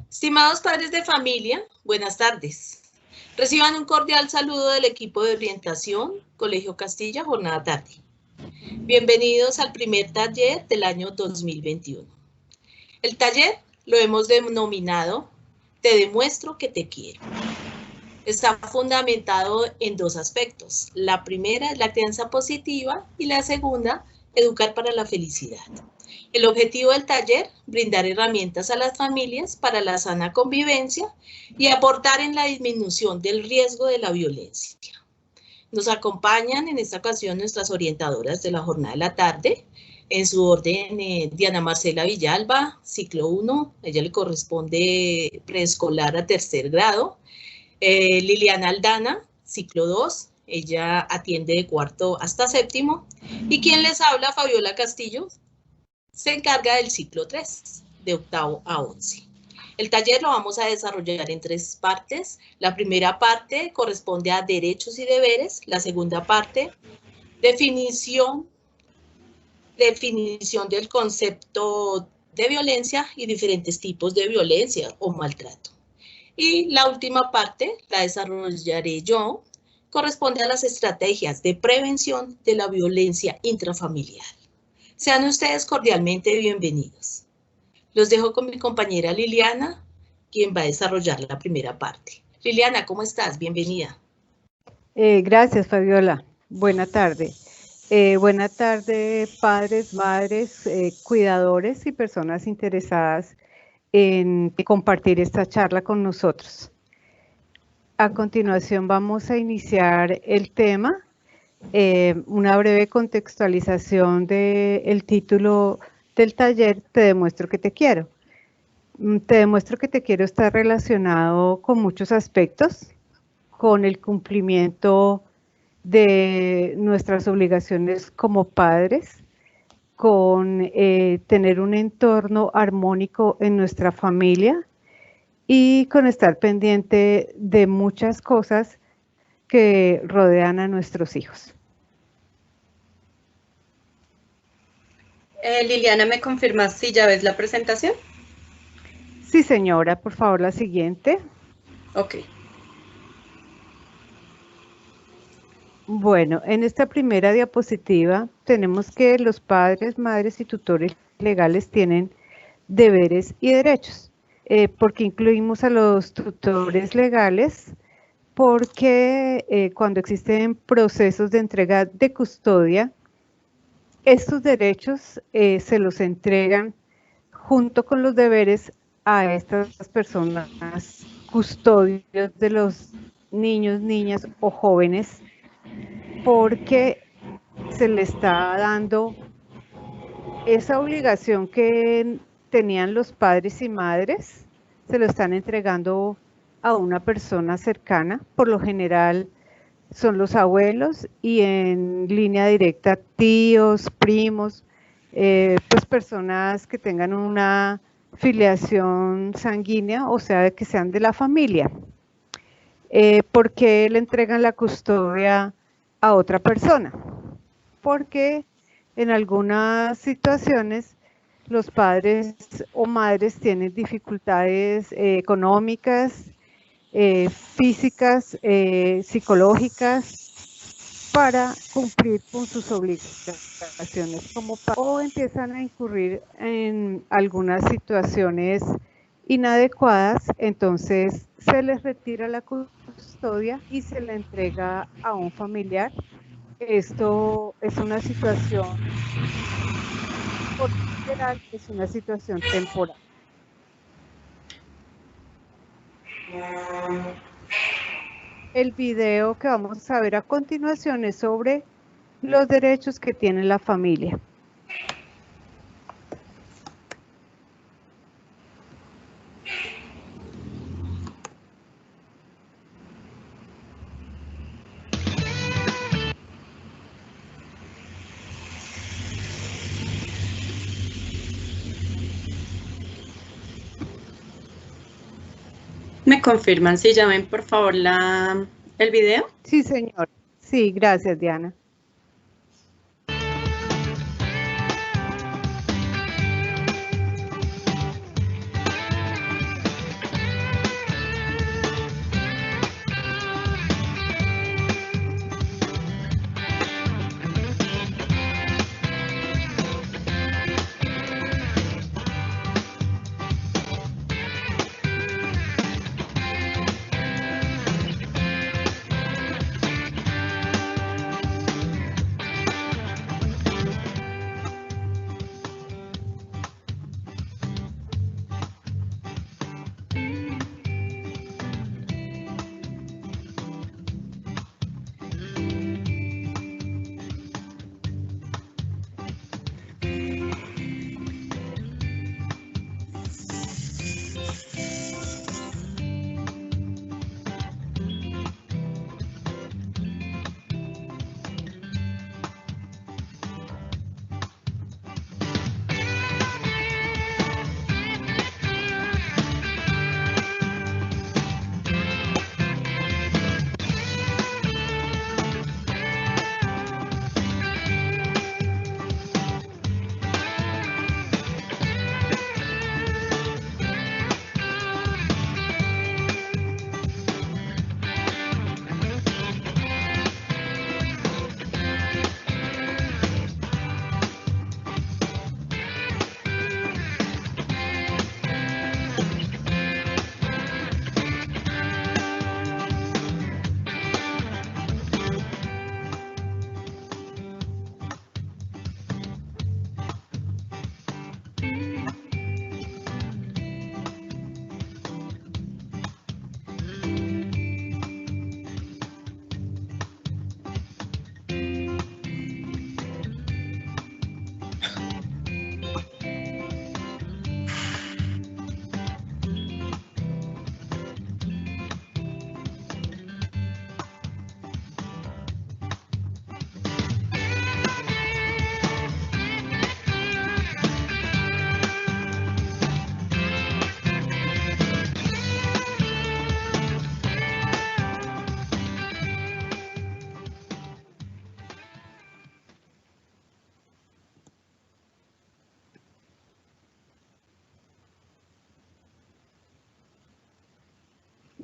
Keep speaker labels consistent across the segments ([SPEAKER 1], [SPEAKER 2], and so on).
[SPEAKER 1] Estimados padres de familia, buenas tardes. Reciban un cordial saludo del equipo de orientación Colegio Castilla, jornada tarde. Bienvenidos al primer taller del año 2021. El taller lo hemos denominado Te demuestro que te quiero. Está fundamentado en dos aspectos. La primera es la crianza positiva y la segunda, educar para la felicidad. El objetivo del taller, brindar herramientas a las familias para la sana convivencia y aportar en la disminución del riesgo de la violencia. Nos acompañan en esta ocasión nuestras orientadoras de la jornada de la tarde, en su orden Diana Marcela Villalba, ciclo 1, ella le corresponde preescolar a tercer grado, Liliana Aldana, ciclo 2, ella atiende de cuarto hasta séptimo, y quien les habla, Fabiola Castillo, se encarga del ciclo 3, de octavo a 11. El taller lo vamos a desarrollar en tres partes. La primera parte corresponde a derechos y deberes. La segunda parte, definición del concepto de violencia y diferentes tipos de violencia o maltrato. Y la última parte la desarrollaré yo, corresponde a las estrategias de prevención de la violencia intrafamiliar. Sean ustedes cordialmente bienvenidos. Los dejo con mi compañera Liliana, quien va a desarrollar la primera parte. Liliana, ¿cómo estás? Bienvenida.
[SPEAKER 2] Gracias, Fabiola. Buena tarde. Buena tarde, padres, madres, cuidadores y personas interesadas en compartir esta charla con nosotros. A continuación vamos a iniciar el tema, una breve contextualización del título del taller, Te demuestro que te quiero. Te demuestro que te quiero está relacionado con muchos aspectos, con el cumplimiento de nuestras obligaciones como padres, con tener un entorno armónico en nuestra familia y con estar pendiente de muchas cosas que rodean a nuestros hijos.
[SPEAKER 3] Liliana, ¿me confirmas si ya ves la presentación?
[SPEAKER 2] Sí, señora, por favor, la siguiente.
[SPEAKER 3] Ok.
[SPEAKER 2] Bueno, en esta primera diapositiva tenemos que los padres, madres y tutores legales tienen deberes y derechos. ¿Por qué incluimos a los tutores legales? Porque cuando existen procesos de entrega de custodia, estos derechos se los entregan junto con los deberes a estas personas custodios de los niños, niñas o jóvenes, porque se le está dando esa obligación que tenían los padres y madres, se lo están entregando a una persona cercana, por lo general son los abuelos y en línea directa tíos, primos, pues personas que tengan una filiación sanguínea, o sea, que sean de la familia. ¿Por qué le entregan la custodia a otra persona? Porque en algunas situaciones los padres o madres tienen dificultades económicas, físicas, psicológicas para cumplir con sus obligaciones como padres, o empiezan a incurrir en algunas situaciones inadecuadas, entonces se les retira la custodia y se la entrega a un familiar. Esto es una situación, por general, es una situación temporal. El video que vamos a ver a continuación es sobre los derechos que tiene la familia.
[SPEAKER 3] ¿Me confirman si ya ven, por favor, el video?
[SPEAKER 2] Sí, señor. Sí, gracias, Diana.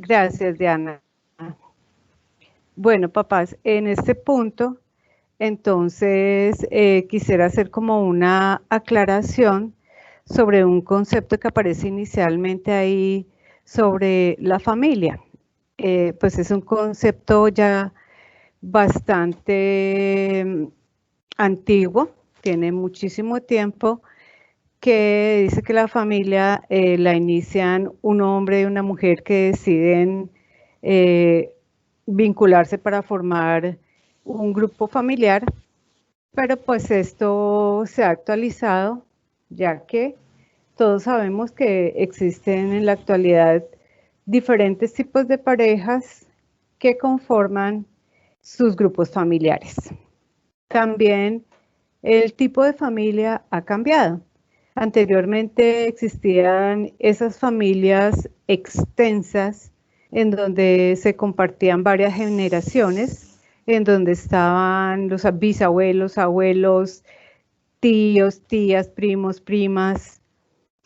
[SPEAKER 2] Gracias, Diana. Bueno, papás, en este punto, entonces, quisiera hacer como una aclaración sobre un concepto que aparece inicialmente ahí sobre la familia. Pues es un concepto ya bastante antiguo, tiene muchísimo tiempo, que dice que la familia la inician un hombre y una mujer que deciden vincularse para formar un grupo familiar, pero pues esto se ha actualizado, ya que todos sabemos que existen en la actualidad diferentes tipos de parejas que conforman sus grupos familiares. También el tipo de familia ha cambiado. Anteriormente existían esas familias extensas en donde se compartían varias generaciones, en donde estaban los bisabuelos, abuelos, tíos, tías, primos, primas.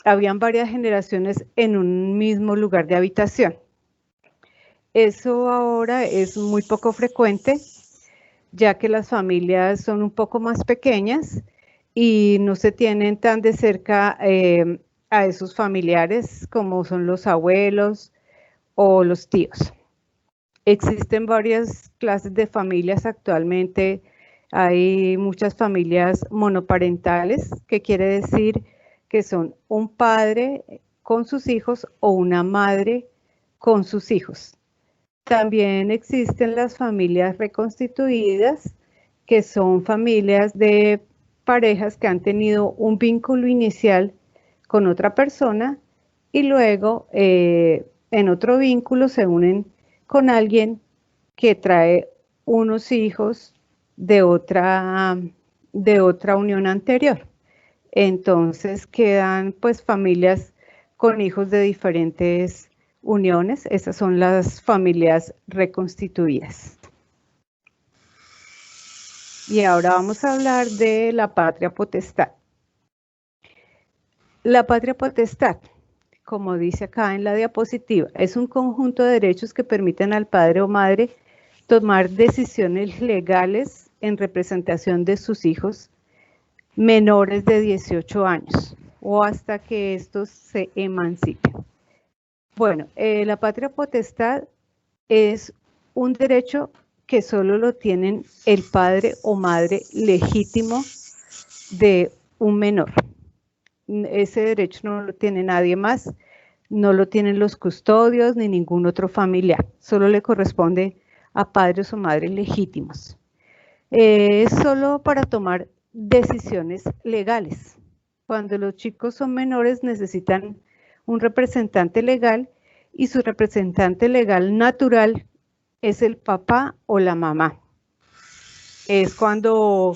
[SPEAKER 2] Habían varias generaciones en un mismo lugar de habitación. Eso ahora es muy poco frecuente, ya que las familias son un poco más pequeñas y no se tienen tan de cerca a esos familiares como son los abuelos o los tíos. Existen varias clases de familias actualmente. Hay muchas familias monoparentales, que quiere decir que son un padre con sus hijos o una madre con sus hijos. También existen las familias reconstituidas, que son familias de parejas que han tenido un vínculo inicial con otra persona y luego en otro vínculo se unen con alguien que trae unos hijos de otra unión anterior. Entonces quedan pues familias con hijos de diferentes uniones. Esas son las familias reconstituidas. Y ahora vamos a hablar de la patria potestad. La patria potestad, como dice acá en la diapositiva, es un conjunto de derechos que permiten al padre o madre tomar decisiones legales en representación de sus hijos menores de 18 años o hasta que estos se emancipen. Bueno, la patria potestad es un derecho que solo lo tienen el padre o madre legítimo de un menor. Ese derecho no lo tiene nadie más, no lo tienen los custodios ni ningún otro familiar, solo le corresponde a padres o madres legítimos. Es solo para tomar decisiones legales. Cuando los chicos son menores necesitan un representante legal y su representante legal natural es el papá o la mamá. Es cuando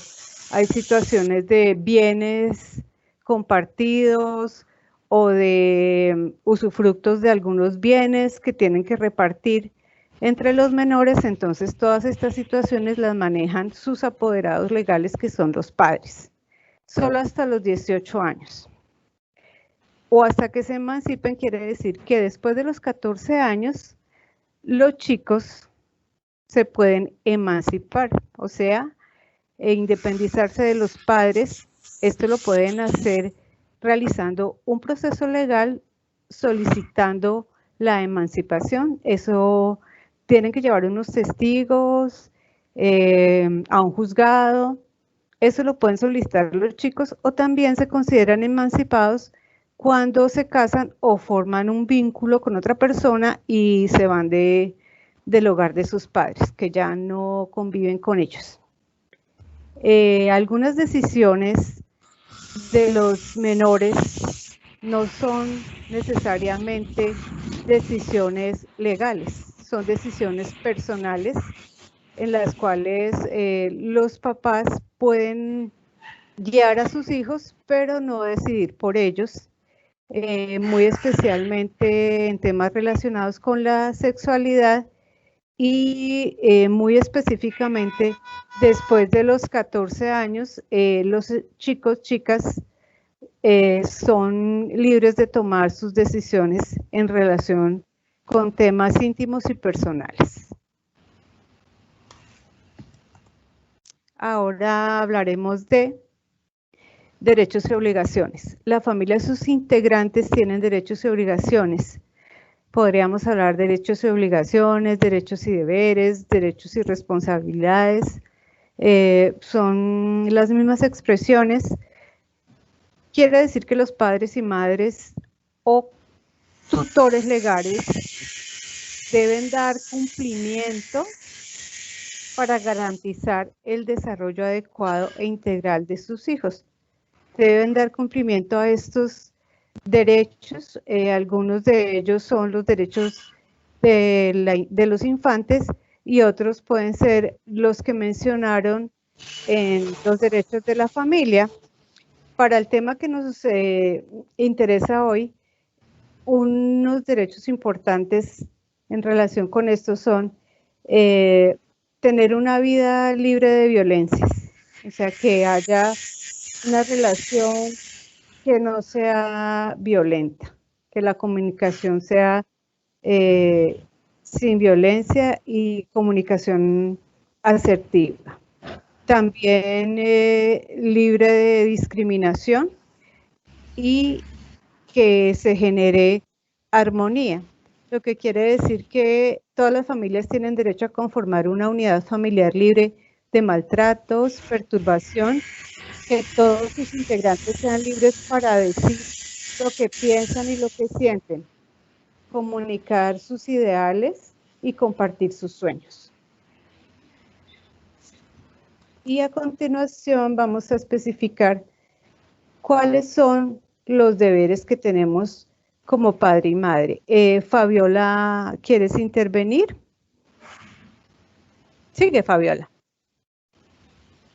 [SPEAKER 2] hay situaciones de bienes compartidos o de usufructos de algunos bienes que tienen que repartir entre los menores, entonces todas estas situaciones las manejan sus apoderados legales, que son los padres, solo hasta los 18 años. O hasta que se emancipen, quiere decir que después de los 14 años, los chicos se pueden emancipar, o sea, independizarse de los padres. Esto lo pueden hacer realizando un proceso legal solicitando la emancipación. Eso tienen que llevar unos testigos a un juzgado. Eso lo pueden solicitar los chicos, o también se consideran emancipados cuando se casan o forman un vínculo con otra persona y se van del hogar de sus padres, que ya no conviven con ellos. Algunas decisiones de los menores no son necesariamente decisiones legales, son decisiones personales en las cuales los papás pueden guiar a sus hijos, pero no decidir por ellos, muy especialmente en temas relacionados con la sexualidad y muy específicamente después de los 14 años, los chicos, chicas son libres de tomar sus decisiones en relación con temas íntimos y personales. Ahora hablaremos de derechos y obligaciones. La familia y sus integrantes tienen derechos y obligaciones. Podríamos hablar de derechos y obligaciones, derechos y deberes, derechos y responsabilidades. Son las mismas expresiones. Quiere decir que los padres y madres o tutores legales deben dar cumplimiento para garantizar el desarrollo adecuado e integral de sus hijos. Deben dar cumplimiento a estos derechos. Algunos de ellos son los derechos de los infantes y otros pueden ser los que mencionaron en los derechos de la familia. Para el tema que nos interesa hoy, unos derechos importantes en relación con esto son tener una vida libre de violencias, o sea, que haya una relación que no sea violenta, que la comunicación sea sin violencia y comunicación asertiva. También libre de discriminación y que se genere armonía, lo que quiere decir que todas las familias tienen derecho a conformar una unidad familiar libre de maltratos, perturbación, que todos sus integrantes sean libres para decir lo que piensan y lo que sienten, comunicar sus ideales y compartir sus sueños. Y a continuación vamos a especificar cuáles son los deberes que tenemos como padre y madre. Fabiola, ¿quieres intervenir? Sigue, Fabiola.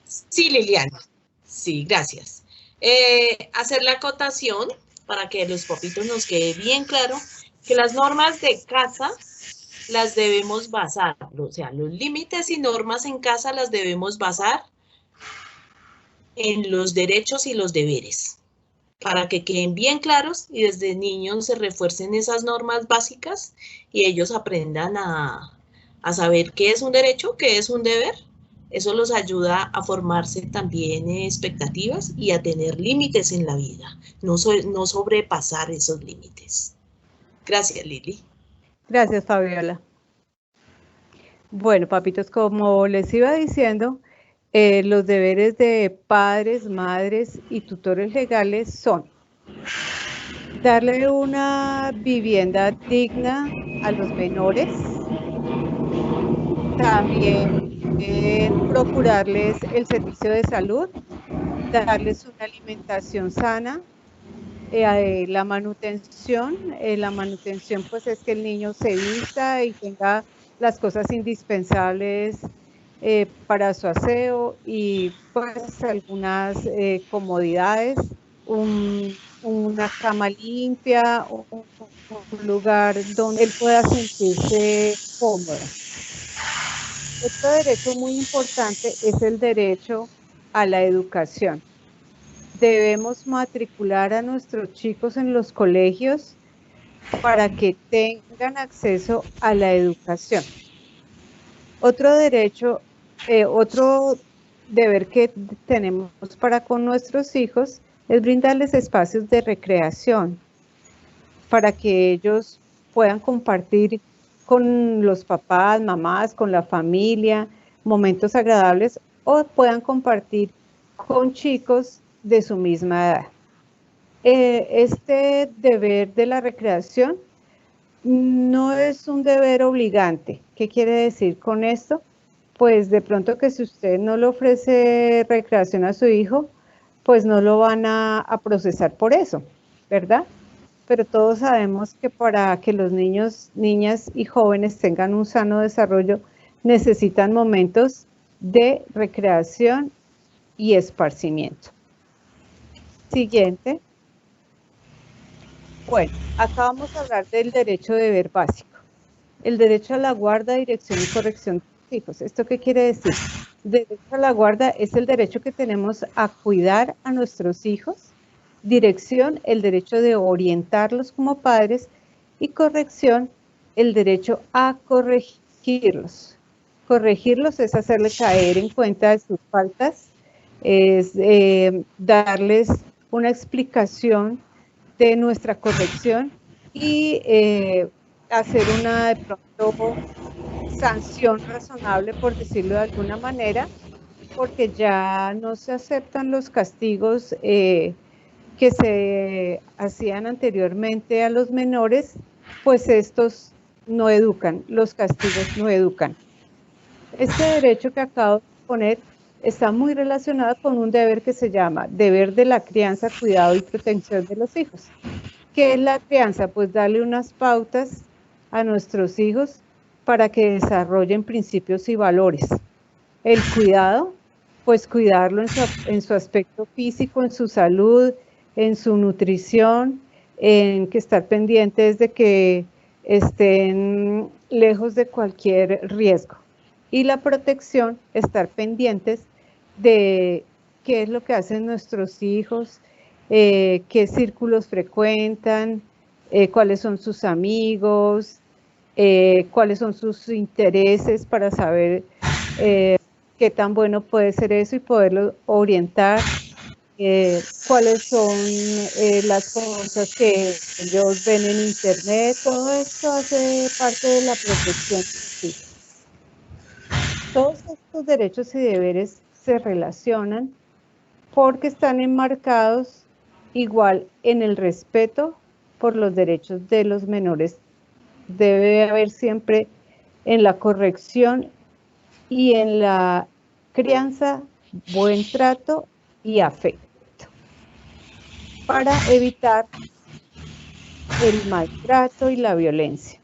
[SPEAKER 1] Sí, Liliana. Sí, gracias. Hacer la acotación para que los papitos nos quede bien claro que las normas de casa las debemos basar, o sea, los límites y normas en casa las debemos basar en los derechos y los deberes, para que queden bien claros y desde niños se refuercen esas normas básicas y ellos aprendan a saber qué es un derecho, qué es un deber. Eso los ayuda a formarse también expectativas y a tener límites en la vida, no sobrepasar esos límites. Gracias, Lili.
[SPEAKER 2] Gracias, Fabiola. Bueno, papitos, como les iba diciendo, los deberes de padres, madres y tutores legales son darle una vivienda digna a los menores, también procurarles el servicio de salud, darles una alimentación sana, la manutención pues es que el niño se vista y tenga las cosas indispensables para su aseo y pues algunas comodidades, una cama limpia, un lugar donde él pueda sentirse cómodo. Otro derecho muy importante es el derecho a la educación. Debemos matricular a nuestros chicos en los colegios para que tengan acceso a la educación. Otro derecho, otro deber que tenemos para con nuestros hijos es brindarles espacios de recreación para que ellos puedan compartir con los papás, mamás, con la familia, momentos agradables o puedan compartir con chicos de su misma edad. Este deber de la recreación no es un deber obligante. ¿Qué quiere decir con esto? Pues de pronto que si usted no le ofrece recreación a su hijo, pues no lo van a procesar por eso, ¿verdad? Pero todos sabemos que para que los niños, niñas y jóvenes tengan un sano desarrollo, necesitan momentos de recreación y esparcimiento. Siguiente. Bueno, acá vamos a hablar del derecho de deber básico. El derecho a la guarda, dirección y corrección de los hijos. ¿Esto qué quiere decir? Derecho a la guarda es el derecho que tenemos a cuidar a nuestros hijos. Dirección, el derecho de orientarlos como padres. Y corrección, el derecho a corregirlos. Corregirlos es hacerle caer en cuenta de sus faltas, es darles una explicación de nuestra corrección y hacer una de pronto sanción razonable, por decirlo de alguna manera, porque ya no se aceptan los castigos que se hacían anteriormente a los menores, pues estos no educan, los castigos no educan. Este derecho que acabo de poner está muy relacionado con un deber que se llama deber de la crianza, cuidado y protección de los hijos. ¿Qué es la crianza? Pues darle unas pautas a nuestros hijos para que desarrollen principios y valores. El cuidado, pues cuidarlo en su aspecto físico, en su salud, en su nutrición, en que estar pendientes de que estén lejos de cualquier riesgo. Y la protección, estar pendientes de qué es lo que hacen nuestros hijos, qué círculos frecuentan, cuáles son sus amigos, cuáles son sus intereses para saber qué tan bueno puede ser eso y poderlo orientar, cuáles son las cosas que ellos ven en internet. Todo esto hace parte de la protección. Sí. Todos estos derechos y deberes se relacionan porque están enmarcados igual en el respeto por los derechos de los menores. Debe haber siempre en la corrección y en la crianza buen trato y afecto para evitar el maltrato y la violencia.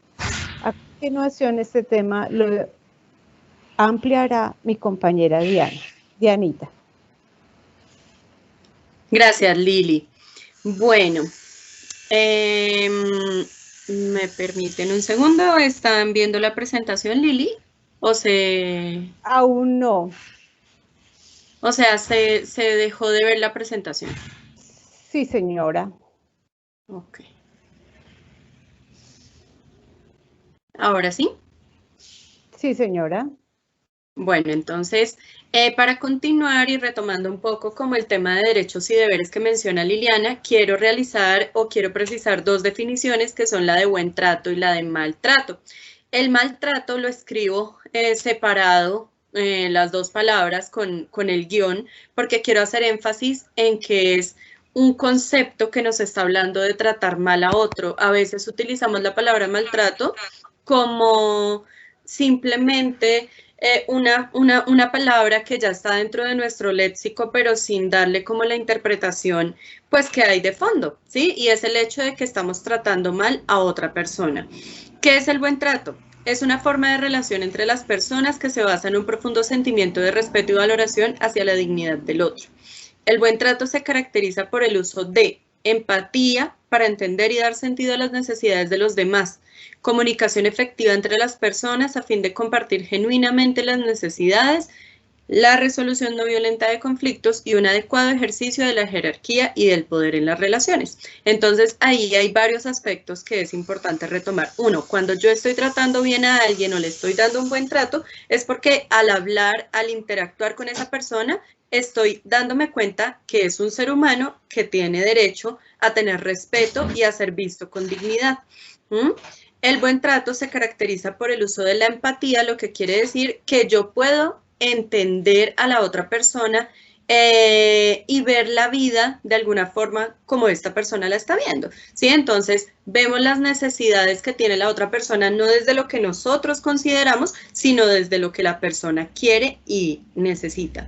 [SPEAKER 2] A continuación, este tema lo ampliará mi compañera Dianita.
[SPEAKER 3] Gracias, Lili. Bueno, ¿me permiten un segundo? ¿Están viendo la presentación, Lili? ¿O se...?
[SPEAKER 2] Aún no.
[SPEAKER 3] O sea, ¿se dejó de ver la presentación?
[SPEAKER 2] Sí, señora.
[SPEAKER 3] Ok. ¿Ahora sí?
[SPEAKER 2] Sí, señora.
[SPEAKER 3] Bueno, entonces, para continuar y retomando un poco como el tema de derechos y deberes que menciona Liliana, quiero realizar o quiero precisar dos definiciones que son la de buen trato y la de maltrato. El maltrato lo escribo separado, las dos palabras con el guión, porque quiero hacer énfasis en que es un concepto que nos está hablando de tratar mal a otro. A veces utilizamos la palabra maltrato como simplemente una palabra que ya está dentro de nuestro léxico, pero sin darle como la interpretación pues que hay de fondo, ¿sí? Y es el hecho de que estamos tratando mal a otra persona. ¿Qué es el buen trato? Es una forma de relación entre las personas que se basa en un profundo sentimiento de respeto y valoración hacia la dignidad del otro. El buen trato se caracteriza por el uso de empatía para entender y dar sentido a las necesidades de los demás, comunicación efectiva entre las personas a fin de compartir genuinamente las necesidades, la resolución no violenta de conflictos y un adecuado ejercicio de la jerarquía y del poder en las relaciones. Entonces, ahí hay varios aspectos que es importante retomar. Uno, cuando yo estoy tratando bien a alguien o le estoy dando un buen trato, es porque al hablar, al interactuar con esa persona, estoy dándome cuenta que es un ser humano que tiene derecho a tener respeto y a ser visto con dignidad. El buen trato se caracteriza por el uso de la empatía, lo que quiere decir que yo puedo entender a la otra persona y ver la vida de alguna forma como esta persona la está viendo, ¿sí? Entonces, vemos las necesidades que tiene la otra persona, no desde lo que nosotros consideramos, sino desde lo que la persona quiere y necesita.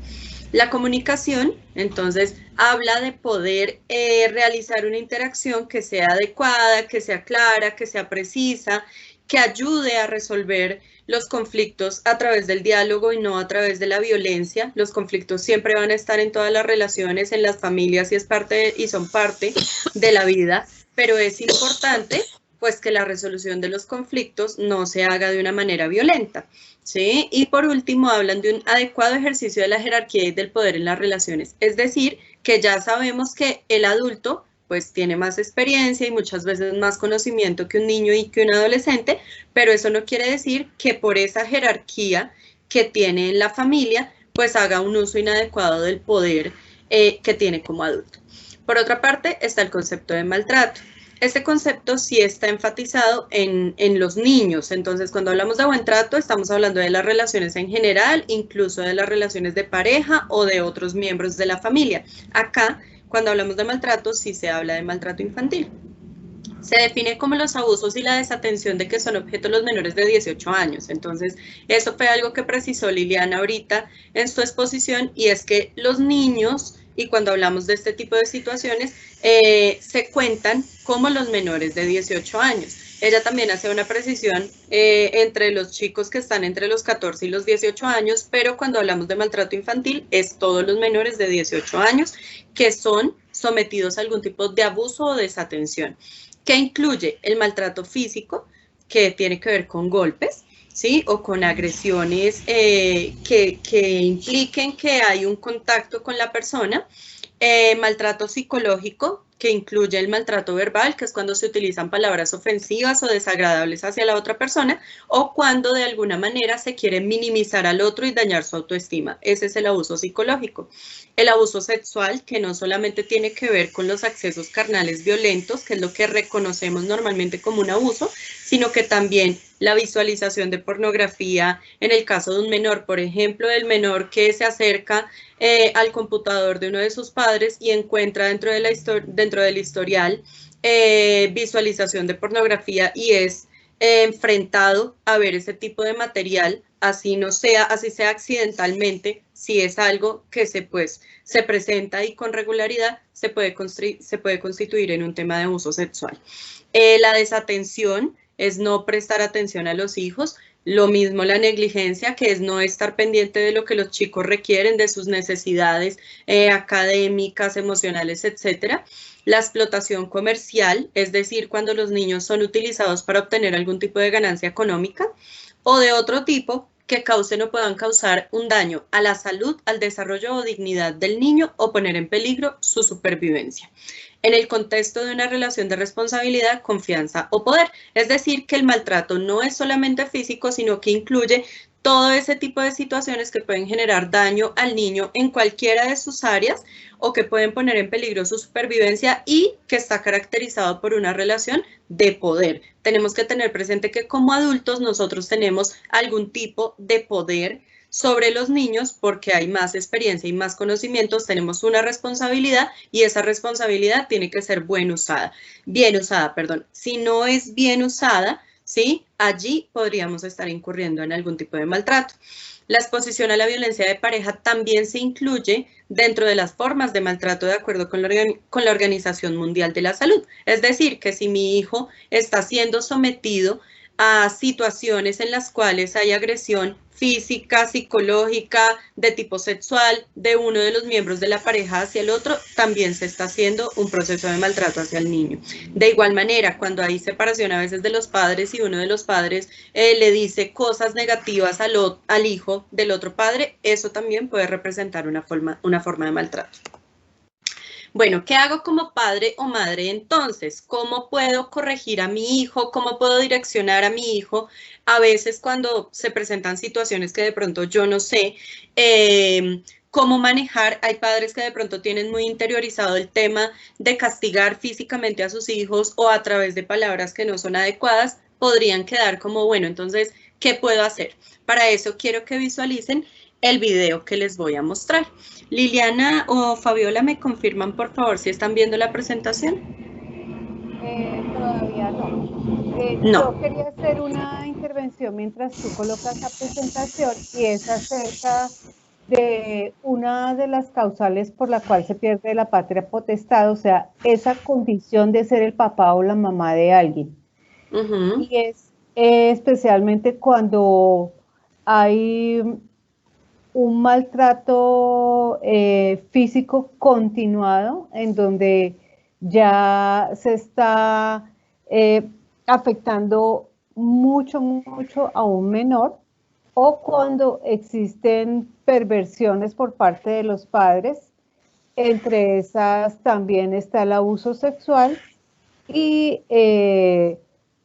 [SPEAKER 3] La comunicación, entonces, habla de poder realizar una interacción que sea adecuada, que sea clara, que sea precisa, que ayude a resolver los conflictos a través del diálogo y no a través de la violencia. Los conflictos siempre van a estar en todas las relaciones, en las familias y son parte de la vida, pero es importante pues que la resolución de los conflictos no se haga de una manera violenta, ¿sí? Y por último hablan de un adecuado ejercicio de la jerarquía y del poder en las relaciones, es decir, que ya sabemos que el adulto pues tiene más experiencia y muchas veces más conocimiento que un niño y que un adolescente, pero eso no quiere decir que por esa jerarquía que tiene en la familia, pues haga un uso inadecuado del poder que tiene como adulto. Por otra parte, está el concepto de maltrato. Este concepto sí está enfatizado en los niños, entonces cuando hablamos de buen trato estamos hablando de las relaciones en general, incluso de las relaciones de pareja o de otros miembros de la familia. Acá, cuando hablamos de maltrato, sí se habla de maltrato infantil. Se define como los abusos y la desatención de que son objeto los menores de 18 años. Entonces, eso fue algo que precisó Liliana ahorita en su exposición, y es que los niños, y cuando hablamos de este tipo de situaciones, se cuentan como los menores de 18 años. Ella también hace una precisión entre los chicos que están entre los 14 y los 18 años, pero cuando hablamos de maltrato infantil es todos los menores de 18 años que son sometidos a algún tipo de abuso o desatención, que incluye el maltrato físico, que tiene que ver con golpes, ¿sí? O con agresiones que impliquen que hay un contacto con la persona, maltrato psicológico, que incluye el maltrato verbal, que es cuando se utilizan palabras ofensivas o desagradables hacia la otra persona, o cuando de alguna manera se quiere minimizar al otro y dañar su autoestima. Ese es el abuso psicológico. El abuso sexual, que no solamente tiene que ver con los accesos carnales violentos, que es lo que reconocemos normalmente como un abuso, sino que también la visualización de pornografía en el caso de un menor, por ejemplo, el menor que se acerca al computador de uno de sus padres y encuentra dentro del historial visualización de pornografía y es enfrentado a ver ese tipo de material, así sea accidentalmente, si es algo que se presenta y con regularidad se puede constituir en un tema de abuso sexual. La desatención es no prestar atención a los hijos. Lo mismo la negligencia, que es no estar pendiente de lo que los chicos requieren, de sus necesidades académicas, emocionales, etcétera. La explotación comercial, es decir, cuando los niños son utilizados para obtener algún tipo de ganancia económica o de otro tipo que causen o puedan causar un daño a la salud, al desarrollo o dignidad del niño o poner en peligro su supervivencia. En el contexto de una relación de responsabilidad, confianza o poder. Es decir, que el maltrato no es solamente físico, sino que incluye todo ese tipo de situaciones que pueden generar daño al niño en cualquiera de sus áreas o que pueden poner en peligro su supervivencia y que está caracterizado por una relación de poder. Tenemos que tener presente que como adultos nosotros tenemos algún tipo de poder sobre los niños porque hay más experiencia y más conocimientos, tenemos una responsabilidad y esa responsabilidad tiene que ser bien usada. Si no es bien usada, ¿sí? Allí podríamos estar incurriendo en algún tipo de maltrato. La exposición a la violencia de pareja también se incluye dentro de las formas de maltrato de acuerdo con la Organización Mundial de la Salud. Es decir, que si mi hijo está siendo sometido a situaciones en las cuales hay agresión física, psicológica, de tipo sexual, de uno de los miembros de la pareja hacia el otro, también se está haciendo un proceso de maltrato hacia el niño. De igual manera, cuando hay separación a veces de los padres y uno de los padres le dice cosas negativas al hijo del otro padre, eso también puede representar una forma de maltrato. Bueno, ¿qué hago como padre o madre entonces? ¿Cómo puedo corregir a mi hijo? ¿Cómo puedo direccionar a mi hijo? A veces cuando se presentan situaciones que de pronto yo no sé cómo manejar, hay padres que de pronto tienen muy interiorizado el tema de castigar físicamente a sus hijos o a través de palabras que no son adecuadas, podrían quedar como, bueno, entonces, ¿qué puedo hacer? Para eso quiero que visualicen el video que les voy a mostrar. Liliana o Fabiola, ¿me confirman por favor si están viendo la presentación?
[SPEAKER 2] Todavía no.
[SPEAKER 3] No.
[SPEAKER 2] Yo quería hacer una intervención mientras tú colocas la presentación y es acerca de una de las causales por la cual se pierde la patria potestad, o sea, esa condición de ser el papá o la mamá de alguien. Y es especialmente cuando hay un maltrato físico continuado en donde ya se está afectando mucho a un menor, o cuando existen perversiones por parte de los padres Entre esas también está el abuso sexual y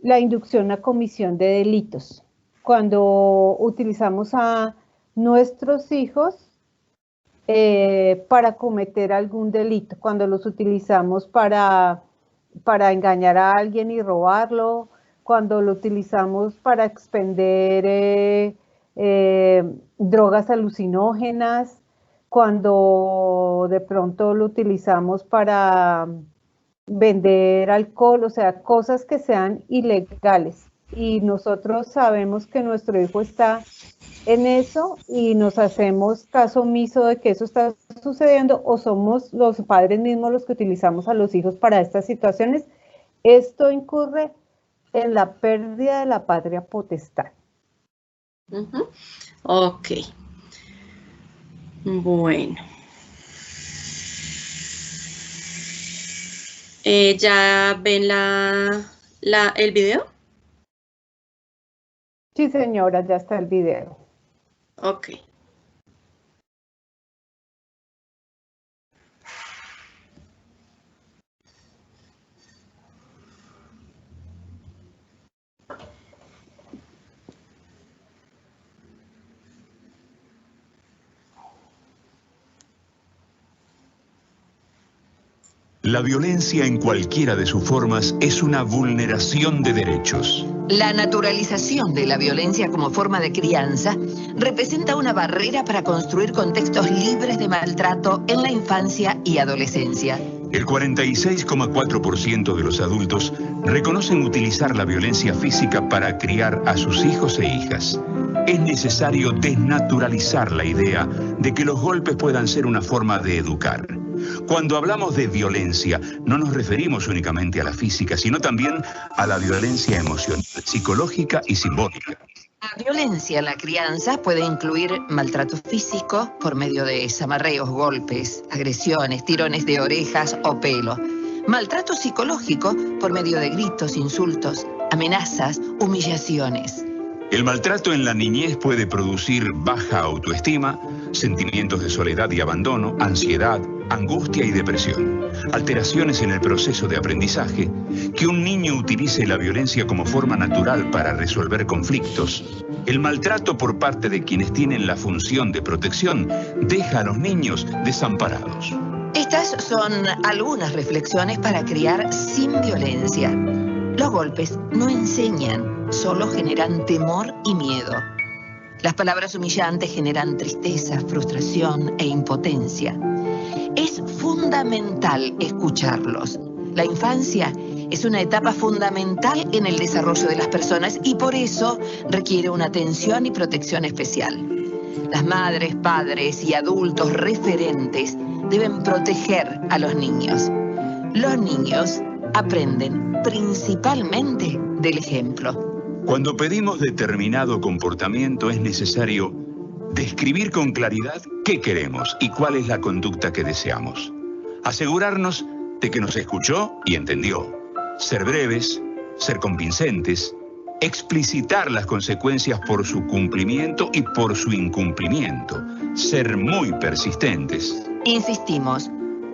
[SPEAKER 2] la inducción a comisión de delitos. Cuando utilizamos a nuestros hijos para cometer algún delito, cuando los utilizamos para engañar a alguien y robarlo, cuando lo utilizamos para expender drogas alucinógenas, cuando de pronto lo utilizamos para vender alcohol, o sea, cosas que sean ilegales. Y nosotros sabemos que nuestro hijo está en eso y nos hacemos caso omiso de que eso está sucediendo, o somos los padres mismos los que utilizamos a los hijos para estas situaciones. Esto incurre en la pérdida de la patria potestad.
[SPEAKER 3] Ok. Bueno. ¿Ya ven el video?
[SPEAKER 2] Sí, señora, ya está el video.
[SPEAKER 3] Ok.
[SPEAKER 4] La violencia en cualquiera de sus formas es una vulneración de derechos.
[SPEAKER 5] La naturalización de la violencia como forma de crianza representa una barrera para construir contextos libres de maltrato en la infancia y adolescencia.
[SPEAKER 4] El 46,4% de los adultos reconocen utilizar la violencia física para criar a sus hijos e hijas. Es necesario desnaturalizar la idea de que los golpes puedan ser una forma de educar. Cuando hablamos de violencia, no nos referimos únicamente a la física, sino también a la violencia emocional, psicológica y simbólica.
[SPEAKER 5] La violencia en la crianza puede incluir maltrato físico por medio de zamarreos, golpes, agresiones, tirones de orejas o pelo. Maltrato psicológico por medio de gritos, insultos, amenazas, humillaciones.
[SPEAKER 4] El maltrato en la niñez puede producir baja autoestima, sentimientos de soledad y abandono, ansiedad, angustia y depresión, alteraciones en el proceso de aprendizaje, que un niño utilice la violencia como forma natural para resolver conflictos. El maltrato por parte de quienes tienen la función de protección deja a los niños desamparados.
[SPEAKER 5] Estas son algunas reflexiones para criar sin violencia. Los golpes no enseñan, solo generan temor y miedo. Las palabras humillantes generan tristeza, frustración e impotencia. Es fundamental escucharlos. La infancia es una etapa fundamental en el desarrollo de las personas y por eso requiere una atención y protección especial. Las madres, padres y adultos referentes deben proteger a los niños. Los niños aprenden principalmente del ejemplo.
[SPEAKER 4] Cuando pedimos determinado comportamiento es necesario describir con claridad qué queremos y cuál es la conducta que deseamos. Asegurarnos de que nos escuchó y entendió. Ser breves, ser convincentes, explicitar las consecuencias por su cumplimiento y por su incumplimiento. Ser muy persistentes.
[SPEAKER 5] Insistimos,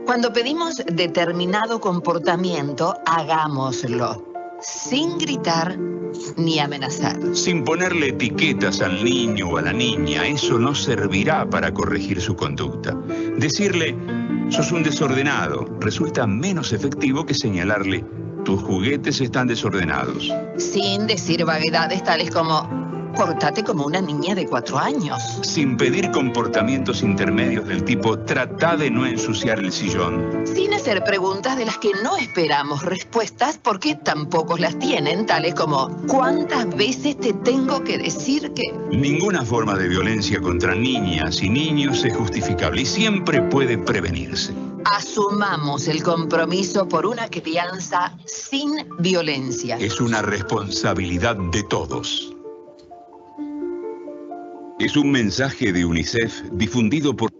[SPEAKER 5] cuando pedimos determinado comportamiento, hagámoslo, sin gritar ni amenazar.
[SPEAKER 4] Sin ponerle etiquetas al niño o a la niña, eso no servirá para corregir su conducta. Decirle, sos un desordenado, resulta menos efectivo que señalarle, tus juguetes están desordenados.
[SPEAKER 5] Sin decir vaguedades tales como, pórtate como una niña de 4 años.
[SPEAKER 4] Sin pedir comportamientos intermedios del tipo, trata de no ensuciar el sillón.
[SPEAKER 5] Sin hacer preguntas de las que no esperamos respuestas porque tampoco las tienen, tales como, ¿cuántas veces te tengo que decir que...?
[SPEAKER 4] Ninguna forma de violencia contra niñas y niños es justificable y siempre puede prevenirse.
[SPEAKER 5] Asumamos el compromiso por una crianza sin violencia.
[SPEAKER 4] Es una responsabilidad de todos. Es un mensaje de UNICEF difundido por...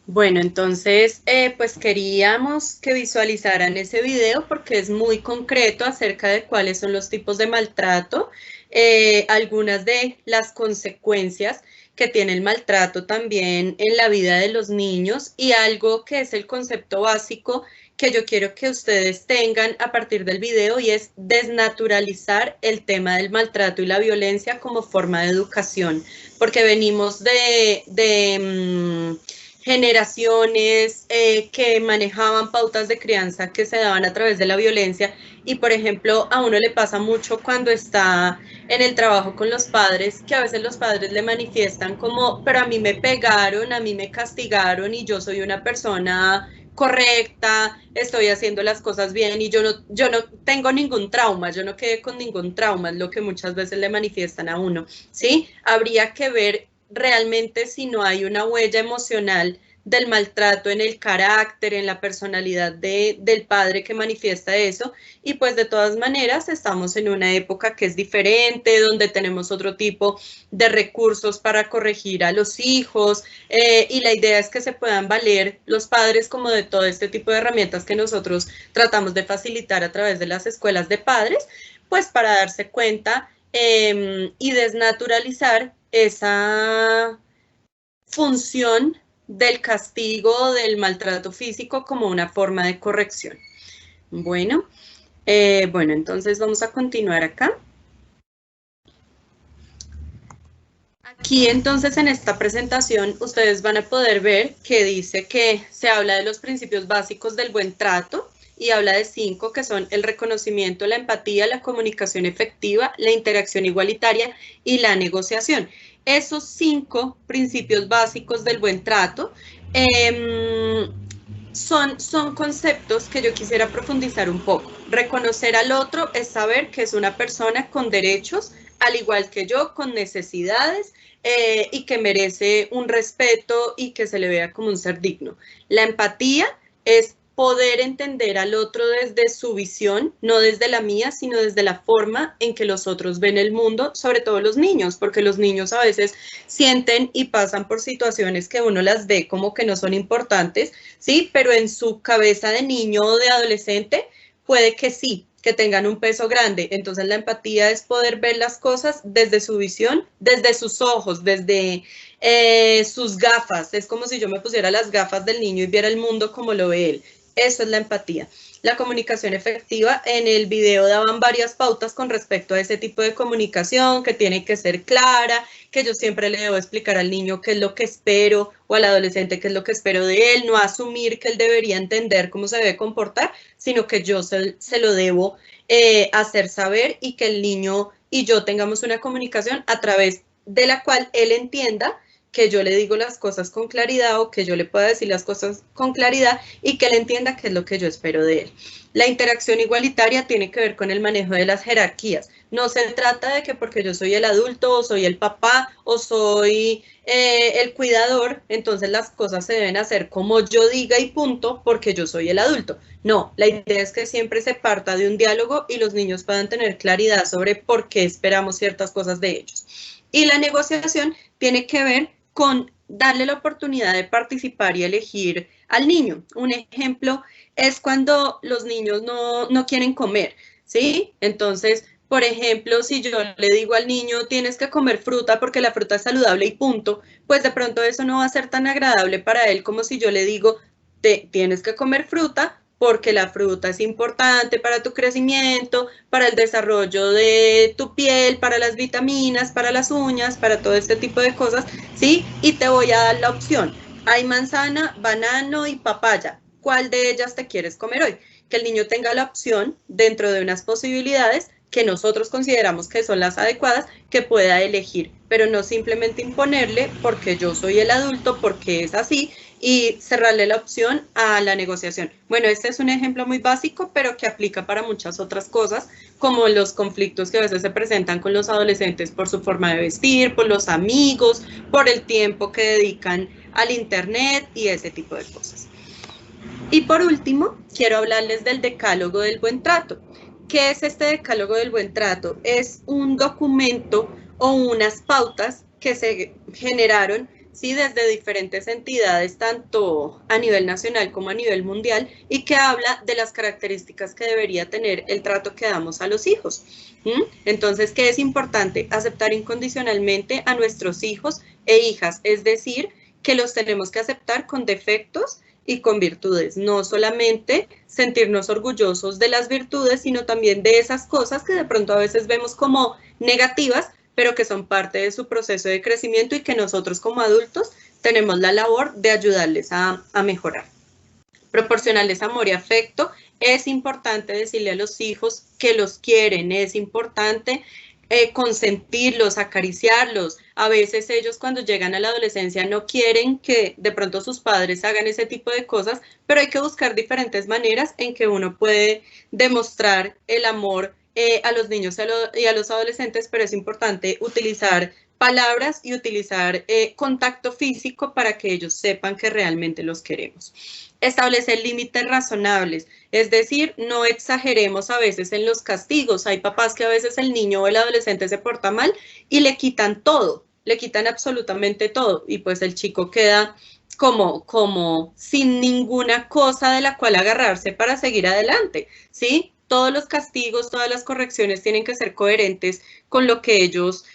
[SPEAKER 3] Bueno, entonces, pues queríamos que visualizaran ese video porque es muy concreto acerca de cuáles son los tipos de maltrato, algunas de las consecuencias que tiene el maltrato también en la vida de los niños y algo que es el concepto básico que yo quiero que ustedes tengan a partir del video y es desnaturalizar el tema del maltrato y la violencia como forma de educación, porque venimos de generaciones que manejaban pautas de crianza que se daban a través de la violencia y, por ejemplo, a uno le pasa mucho cuando está en el trabajo con los padres, que a veces los padres le manifiestan como, pero a mí me pegaron, a mí me castigaron y yo soy una persona correcta, estoy haciendo las cosas bien y yo no tengo ningún trauma, yo no quedé con ningún trauma, es lo que muchas veces le manifiestan a uno, ¿sí? Habría que ver realmente si no hay una huella emocional del maltrato en el carácter, en la personalidad del padre que manifiesta eso, y pues de todas maneras estamos en una época que es diferente, donde tenemos otro tipo de recursos para corregir a los hijos, y la idea es que se puedan valer los padres como de todo este tipo de herramientas que nosotros tratamos de facilitar a través de las escuelas de padres, pues para darse cuenta y desnaturalizar esa función del castigo, del maltrato físico como una forma de corrección. Bueno, entonces vamos a continuar acá. Aquí entonces en esta presentación ustedes van a poder ver que dice que se habla de los principios básicos del buen trato y habla de 5 que son el reconocimiento, la empatía, la comunicación efectiva, la interacción igualitaria y la negociación. Esos 5 principios básicos del buen trato son conceptos que yo quisiera profundizar un poco. Reconocer al otro es saber que es una persona con derechos, al igual que yo, con necesidades y que merece un respeto y que se le vea como un ser digno. La empatía es poder entender al otro desde su visión, no desde la mía, sino desde la forma en que los otros ven el mundo, sobre todo los niños, porque los niños a veces sienten y pasan por situaciones que uno las ve como que no son importantes, ¿sí? Pero en su cabeza de niño o de adolescente puede que sí, que tengan un peso grande. Entonces la empatía es poder ver las cosas desde su visión, desde sus ojos, desde sus gafas. Es como si yo me pusiera las gafas del niño y viera el mundo como lo ve él. Eso es la empatía. La comunicación efectiva, en el video daban varias pautas con respecto a ese tipo de comunicación, que tiene que ser clara, que yo siempre le debo explicar al niño qué es lo que espero, o al adolescente qué es lo que espero de él, no asumir que él debería entender cómo se debe comportar, sino que yo se lo debo hacer saber y que el niño y yo tengamos una comunicación a través de la cual él entienda que yo le digo las cosas con claridad o que yo le pueda decir las cosas con claridad y que él entienda qué es lo que yo espero de él. La interacción igualitaria tiene que ver con el manejo de las jerarquías. No se trata de que porque yo soy el adulto o soy el papá o soy el cuidador, entonces las cosas se deben hacer como yo diga y punto porque yo soy el adulto. No, la idea es que siempre se parta de un diálogo y los niños puedan tener claridad sobre por qué esperamos ciertas cosas de ellos. Y la negociación tiene que ver con darle la oportunidad de participar y elegir al niño. Un ejemplo es cuando los niños no quieren comer, ¿sí? Entonces, por ejemplo, si yo le digo al niño, tienes que comer fruta porque la fruta es saludable y punto, pues de pronto eso no va a ser tan agradable para él como si yo le digo, tienes que comer fruta porque la fruta es importante para tu crecimiento, para el desarrollo de tu piel, para las vitaminas, para las uñas, para todo este tipo de cosas, ¿sí? Y te voy a dar la opción. Hay manzana, banano y papaya. ¿Cuál de ellas te quieres comer hoy? Que el niño tenga la opción dentro de unas posibilidades que nosotros consideramos que son las adecuadas, que pueda elegir, pero no simplemente imponerle porque yo soy el adulto, porque es así, y cerrarle la opción a la negociación. Bueno, este es un ejemplo muy básico, pero que aplica para muchas otras cosas, como los conflictos que a veces se presentan con los adolescentes por su forma de vestir, por los amigos, por el tiempo que dedican al internet y ese tipo de cosas. Y por último, quiero hablarles del decálogo del buen trato. ¿Qué es este decálogo del buen trato? Es un documento o unas pautas que se generaron ¿sí? Desde diferentes entidades, tanto a nivel nacional como a nivel mundial, y que habla de las características que debería tener el trato que damos a los hijos. Entonces, ¿qué es importante? Aceptar incondicionalmente a nuestros hijos e hijas, es decir, que los tenemos que aceptar con defectos y con virtudes, no solamente sentirnos orgullosos de las virtudes, sino también de esas cosas que de pronto a veces vemos como negativas, pero que son parte de su proceso de crecimiento y que nosotros como adultos tenemos la labor de ayudarles a mejorar. Proporcionarles amor y afecto. Es importante decirle a los hijos que los quieren, es importante consentirlos, acariciarlos. A veces ellos cuando llegan a la adolescencia no quieren que de pronto sus padres hagan ese tipo de cosas, pero hay que buscar diferentes maneras en que uno puede demostrar el amor a los niños y a los adolescentes, pero es importante utilizar palabras y utilizar contacto físico para que ellos sepan que realmente los queremos. Establecer límites razonables, es decir, no exageremos a veces en los castigos. Hay papás que a veces el niño o el adolescente se porta mal y le quitan todo, le quitan absolutamente todo, y pues el chico queda como sin ninguna cosa de la cual agarrarse para seguir adelante, ¿sí? Todos los castigos, todas las correcciones tienen que ser coherentes con lo que ellos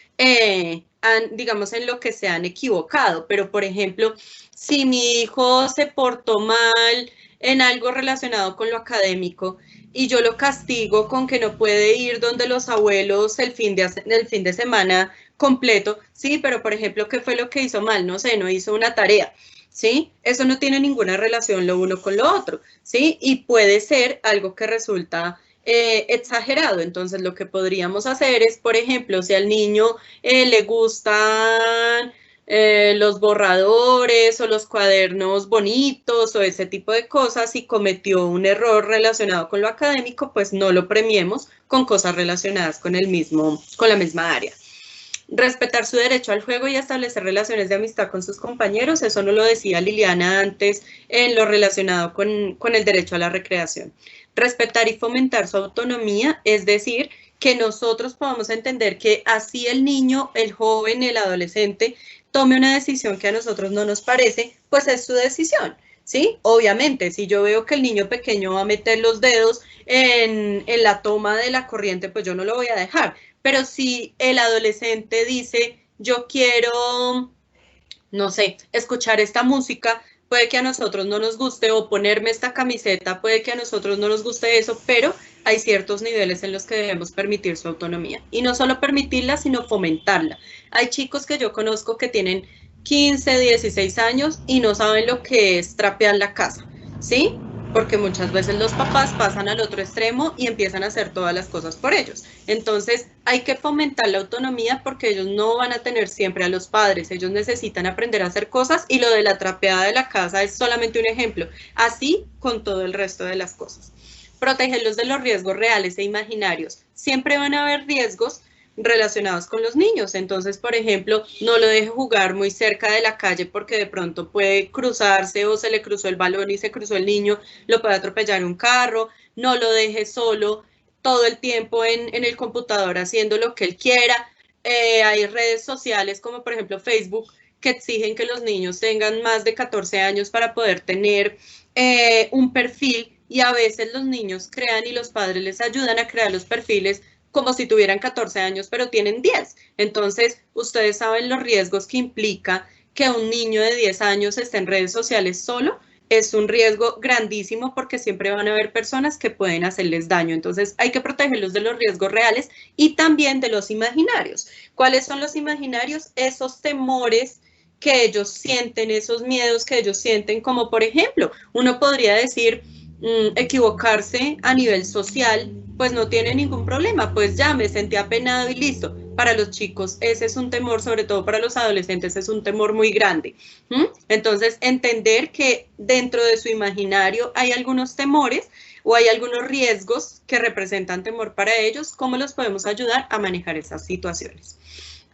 [SPEAKER 3] digamos, en lo que se han equivocado. Pero, por ejemplo, si mi hijo se portó mal en algo relacionado con lo académico y yo lo castigo con que no puede ir donde los abuelos el fin de semana completo, sí, pero por ejemplo, ¿qué fue lo que hizo mal? No sé, no hizo una tarea, ¿sí? Eso no tiene ninguna relación lo uno con lo otro, ¿sí? Y puede ser algo que resulta exagerado. Entonces lo que podríamos hacer es, por ejemplo, si al niño le gustan los borradores o los cuadernos bonitos o ese tipo de cosas y cometió un error relacionado con lo académico, pues no lo premiemos con cosas relacionadas con la misma área. Respetar su derecho al juego y establecer relaciones de amistad con sus compañeros, eso nos lo decía Liliana antes en lo relacionado con el derecho a la recreación. Respetar y fomentar su autonomía, es decir, que nosotros podamos entender que así el niño, el joven, el adolescente tome una decisión que a nosotros no nos parece, pues es su decisión, ¿sí? Obviamente, si yo veo que el niño pequeño va a meter los dedos en la toma de la corriente, pues yo no lo voy a dejar. Pero si el adolescente dice, yo quiero, no sé, escuchar esta música, puede que a nosotros no nos guste, o ponerme esta camiseta, puede que a nosotros no nos guste eso, pero hay ciertos niveles en los que debemos permitir su autonomía. Y no solo permitirla, sino fomentarla. Hay chicos que yo conozco que tienen 15, 16 años y no saben lo que es trapear la casa, ¿sí? Porque muchas veces los papás pasan al otro extremo y empiezan a hacer todas las cosas por ellos. Entonces hay que fomentar la autonomía porque ellos no van a tener siempre a los padres, ellos necesitan aprender a hacer cosas y lo de la trapeada de la casa es solamente un ejemplo, así con todo el resto de las cosas. Protegerlos de los riesgos reales e imaginarios. Siempre van a haber riesgos relacionados con los niños, entonces por ejemplo no lo deje jugar muy cerca de la calle porque de pronto puede cruzarse o se le cruzó el balón y se cruzó el niño, lo puede atropellar un carro. No lo deje solo todo el tiempo en el computador haciendo lo que él quiera. Hay redes sociales como por ejemplo Facebook que exigen que los niños tengan más de 14 años para poder tener un perfil, y a veces los niños crean y los padres les ayudan a crear los perfiles como si tuvieran 14 años, pero tienen 10. Entonces, ustedes saben los riesgos que implica que un niño de 10 años esté en redes sociales solo. Es un riesgo grandísimo porque siempre van a haber personas que pueden hacerles daño. Entonces, hay que protegerlos de los riesgos reales y también de los imaginarios. ¿Cuáles son los imaginarios? Esos temores que ellos sienten, esos miedos que ellos sienten, como por ejemplo, uno podría decir, equivocarse a nivel social, pues no tiene ningún problema, pues ya me sentí apenado y listo. Para los chicos ese es un temor, sobre todo para los adolescentes es un temor muy grande. Entonces entender que dentro de su imaginario hay algunos temores o hay algunos riesgos que representan temor para ellos, ¿cómo los podemos ayudar a manejar esas situaciones?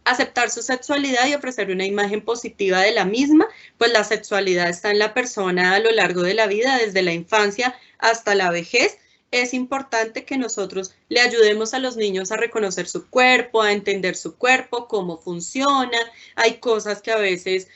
[SPEAKER 3] Aceptar su sexualidad y ofrecer una imagen positiva de la misma, pues la sexualidad está en la persona a lo largo de la vida, desde la infancia hasta la vejez. es importante que nosotros le ayudemos a los niños a reconocer su cuerpo, a entender su cuerpo, cómo funciona. Hay cosas que a veces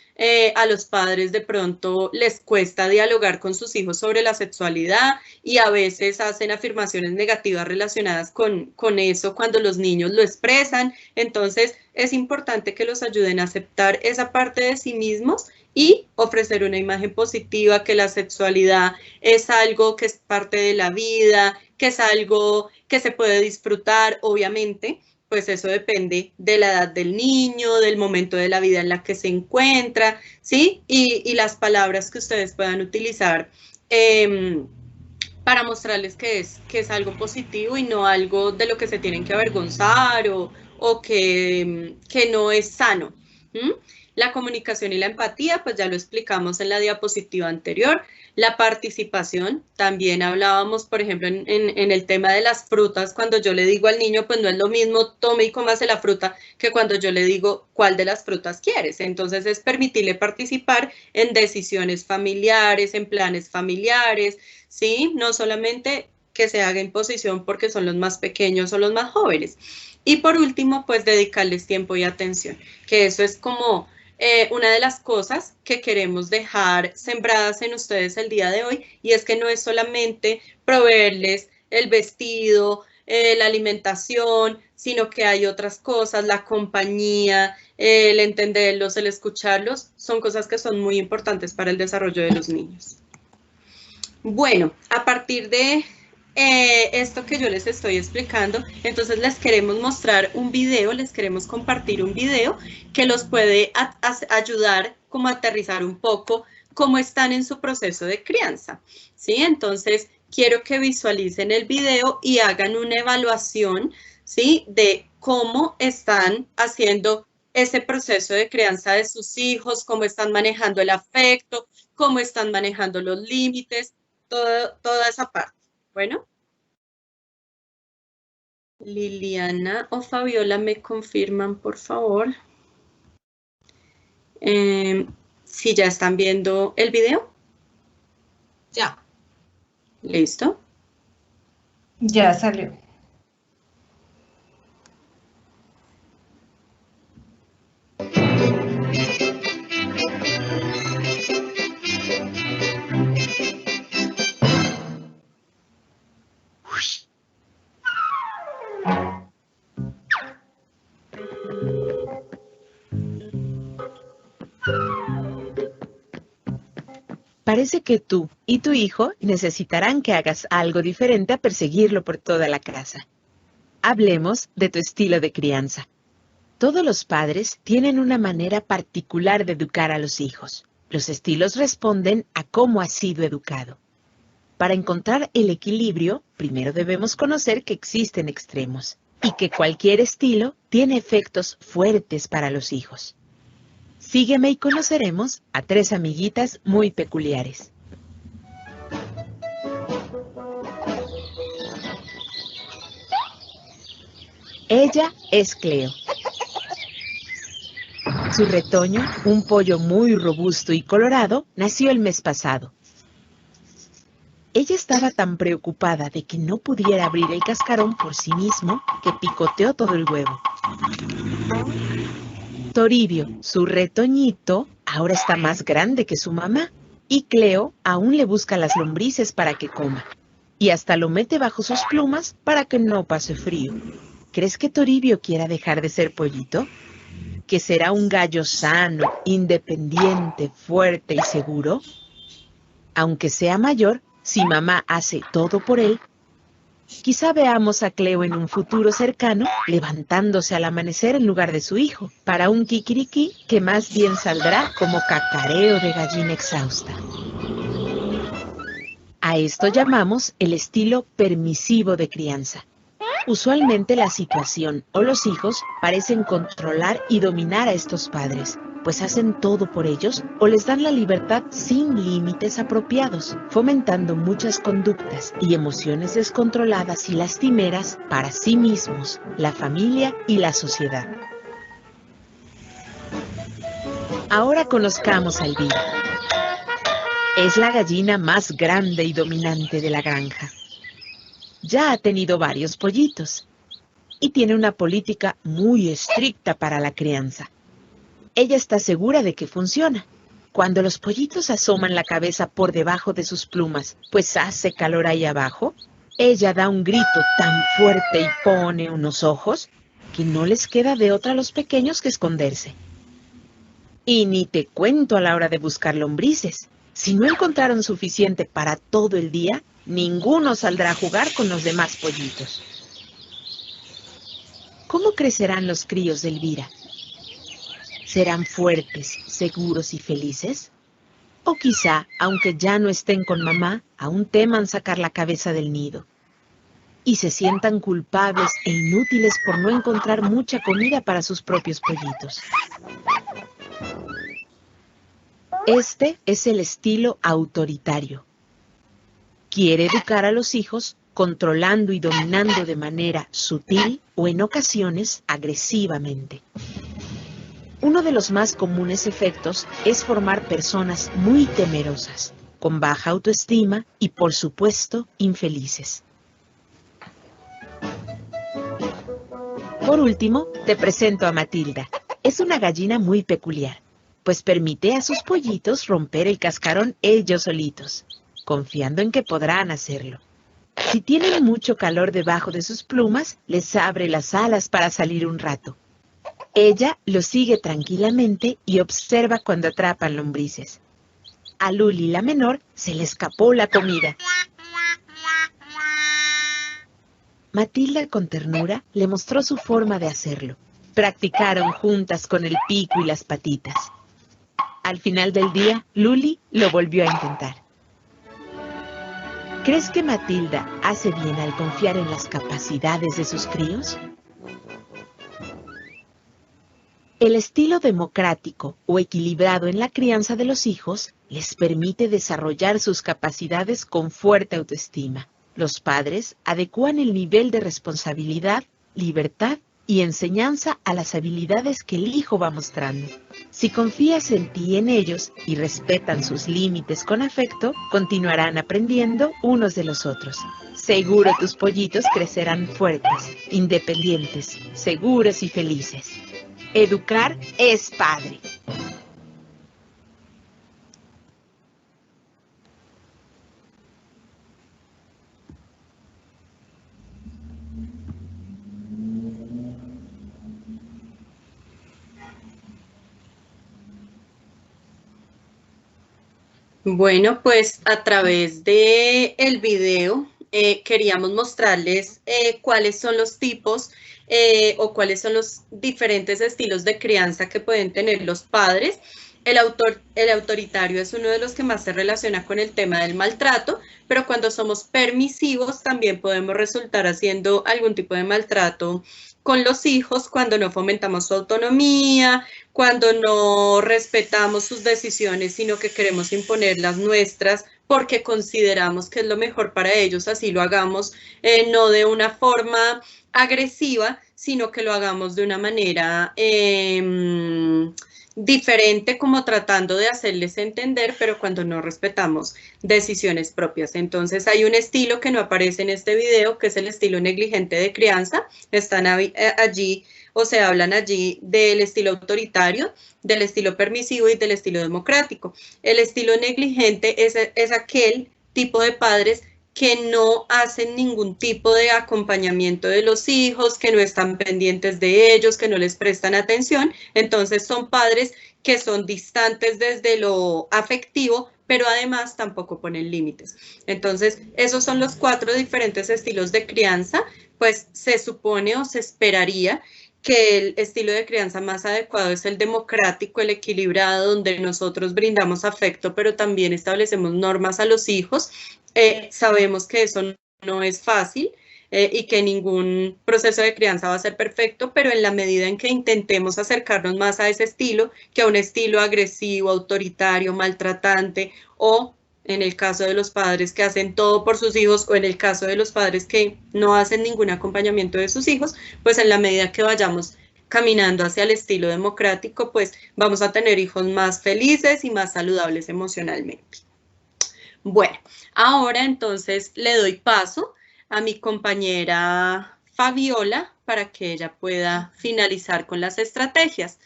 [SPEAKER 3] a los padres de pronto les cuesta dialogar con sus hijos sobre la sexualidad y a veces hacen afirmaciones negativas relacionadas con eso cuando los niños lo expresan. Entonces, es importante que los ayuden a aceptar esa parte de sí mismos y ofrecer una imagen positiva, que la sexualidad es algo que es parte de la vida, que es algo que se puede disfrutar, obviamente, pues eso depende de la edad del niño, del momento de la vida en la que se encuentra, ¿sí? Y las palabras que ustedes puedan utilizar para mostrarles que es algo positivo y no algo de lo que se tienen que avergonzar o que no es sano. La comunicación y la empatía, pues ya lo explicamos en la diapositiva anterior. La participación, también hablábamos, por ejemplo, en el tema de las frutas, cuando yo le digo al niño, pues no es lo mismo tome y cómase la fruta que cuando yo le digo cuál de las frutas quieres. Entonces es permitirle participar en decisiones familiares, en planes familiares, ¿sí? No solamente que se haga imposición porque son los más pequeños o los más jóvenes. Y por último, pues dedicarles tiempo y atención, que eso es como una de las cosas que queremos dejar sembradas en ustedes el día de hoy, y es que no es solamente proveerles el vestido, la alimentación, sino que hay otras cosas, la compañía, el entenderlos, el escucharlos, son cosas que son muy importantes para el desarrollo de los niños. Bueno, a partir de esto que yo les estoy explicando, entonces les queremos mostrar un video, les queremos compartir un video que los puede ayudar como a aterrizar un poco cómo están en su proceso de crianza, ¿sí? Entonces, quiero que visualicen el video y hagan una evaluación, ¿sí? De cómo están haciendo ese proceso de crianza de sus hijos, cómo están manejando el afecto, cómo están manejando los límites, toda esa parte. Bueno, Liliana o Fabiola, ¿me confirman, por favor? Si ya están viendo el video.
[SPEAKER 1] Ya.
[SPEAKER 3] ¿Listo?
[SPEAKER 2] Ya salió.
[SPEAKER 5] Parece que tú y tu hijo necesitarán que hagas algo diferente a perseguirlo por toda la casa. Hablemos de tu estilo de crianza. Todos los padres tienen una manera particular de educar a los hijos. Los estilos responden a cómo has sido educado. Para encontrar el equilibrio, primero debemos conocer que existen extremos y que cualquier estilo tiene efectos fuertes para los hijos. Sígueme y conoceremos a 3 amiguitas muy peculiares. Ella es Cleo. Su retoño, un pollo muy robusto y colorado, nació el mes pasado. Ella estaba tan preocupada de que no pudiera abrir el cascarón por sí mismo que picoteó todo el huevo. Toribio, su retoñito, ahora está más grande que su mamá, y Cleo aún le busca las lombrices para que coma, y hasta lo mete bajo sus plumas para que no pase frío. ¿Crees que Toribio quiera dejar de ser pollito? ¿Que será un gallo sano, independiente, fuerte y seguro? Aunque sea mayor, si mamá hace todo por él, quizá veamos a Cleo en un futuro cercano levantándose al amanecer en lugar de su hijo, para un kikiriki que más bien saldrá como cacareo de gallina exhausta. A esto llamamos el estilo permisivo de crianza. Usualmente la situación o los hijos parecen controlar y dominar a estos padres, pues hacen todo por ellos o les dan la libertad sin límites apropiados, fomentando muchas conductas y emociones descontroladas y lastimeras para sí mismos, la familia y la sociedad. Ahora conozcamos a Elvira. Es la gallina más grande y dominante de la granja.
[SPEAKER 6] ya ha tenido varios pollitos y tiene una política muy estricta para la crianza. Ella está segura de que funciona. Cuando los pollitos asoman la cabeza por debajo de sus plumas, pues hace calor ahí abajo, ella da un grito tan fuerte y pone unos ojos que no les queda de otra a los pequeños que esconderse. Y ni te cuento a la hora de buscar lombrices. Si no encontraron suficiente para todo el día, ninguno saldrá a jugar con los demás pollitos. ¿Cómo crecerán los críos de Elvira? ¿Serán fuertes, seguros y felices? O quizá, aunque ya no estén con mamá, aún teman sacar la cabeza del nido y se sientan culpables e inútiles por no encontrar mucha comida para sus propios pollitos. Este es el estilo autoritario. Quiere educar a los hijos controlando y dominando de manera sutil o en ocasiones agresivamente. Uno de los más comunes efectos es formar personas muy temerosas, con baja autoestima y, por supuesto, infelices. Por último, te presento a Matilda. Es una gallina muy peculiar, pues permite a sus pollitos romper el cascarón ellos solitos, confiando en que podrán hacerlo. Si tienen mucho calor debajo de sus plumas, les abre las alas para salir un rato. Ella lo sigue tranquilamente y observa cuando atrapan lombrices. A Luli, la menor, se le escapó la comida. Matilda, con ternura, le mostró su forma de hacerlo. Practicaron juntas con el pico y las patitas. Al final del día, Luli lo volvió a intentar. ¿Crees que Matilda hace bien al confiar en las capacidades de sus críos? El estilo democrático o equilibrado en la crianza de los hijos les permite desarrollar sus capacidades con fuerte autoestima. Los padres adecúan el nivel de responsabilidad, libertad y enseñanza a las habilidades que el hijo va mostrando. Si confías en ti y en ellos y respetan sus límites con afecto, continuarán aprendiendo unos de los otros. Seguro tus pollitos crecerán fuertes, independientes, seguros y felices. Educar es padre.
[SPEAKER 3] Bueno, pues a través de el video queríamos mostrarles cuáles son los tipos o cuáles son los diferentes estilos de crianza que pueden tener los padres. El autoritario es uno de los que más se relaciona con el tema del maltrato, pero cuando somos permisivos también podemos resultar haciendo algún tipo de maltrato con los hijos cuando no fomentamos su autonomía, cuando no respetamos sus decisiones, sino que queremos imponer las nuestras porque consideramos que es lo mejor para ellos, así lo hagamos, no de una forma agresiva, sino que lo hagamos de una manera diferente, como tratando de hacerles entender, pero cuando no respetamos decisiones propias. Entonces hay un estilo que no aparece en este video, que es el estilo negligente de crianza. Están allí, o se hablan allí del estilo autoritario, del estilo permisivo y del estilo democrático. El estilo negligente es aquel tipo de padres que no hacen ningún tipo de acompañamiento de los hijos, que no están pendientes de ellos, que no les prestan atención. Entonces son padres que son distantes desde lo afectivo, pero además tampoco ponen límites. Entonces, esos son los 4 diferentes estilos de crianza. Pues se supone o se esperaría que el estilo de crianza más adecuado es el democrático, el equilibrado, donde nosotros brindamos afecto, pero también establecemos normas a los hijos. Sabemos que eso no es fácil y que ningún proceso de crianza va a ser perfecto, pero en la medida en que intentemos acercarnos más a ese estilo que a un estilo agresivo, autoritario, maltratante, o en el caso de los padres que hacen todo por sus hijos, o en el caso de los padres que no hacen ningún acompañamiento de sus hijos, pues en la medida que vayamos caminando hacia el estilo democrático, pues vamos a tener hijos más felices y más saludables emocionalmente. Bueno, ahora entonces le doy paso a mi compañera Fabiola para que ella pueda finalizar con las estrategias.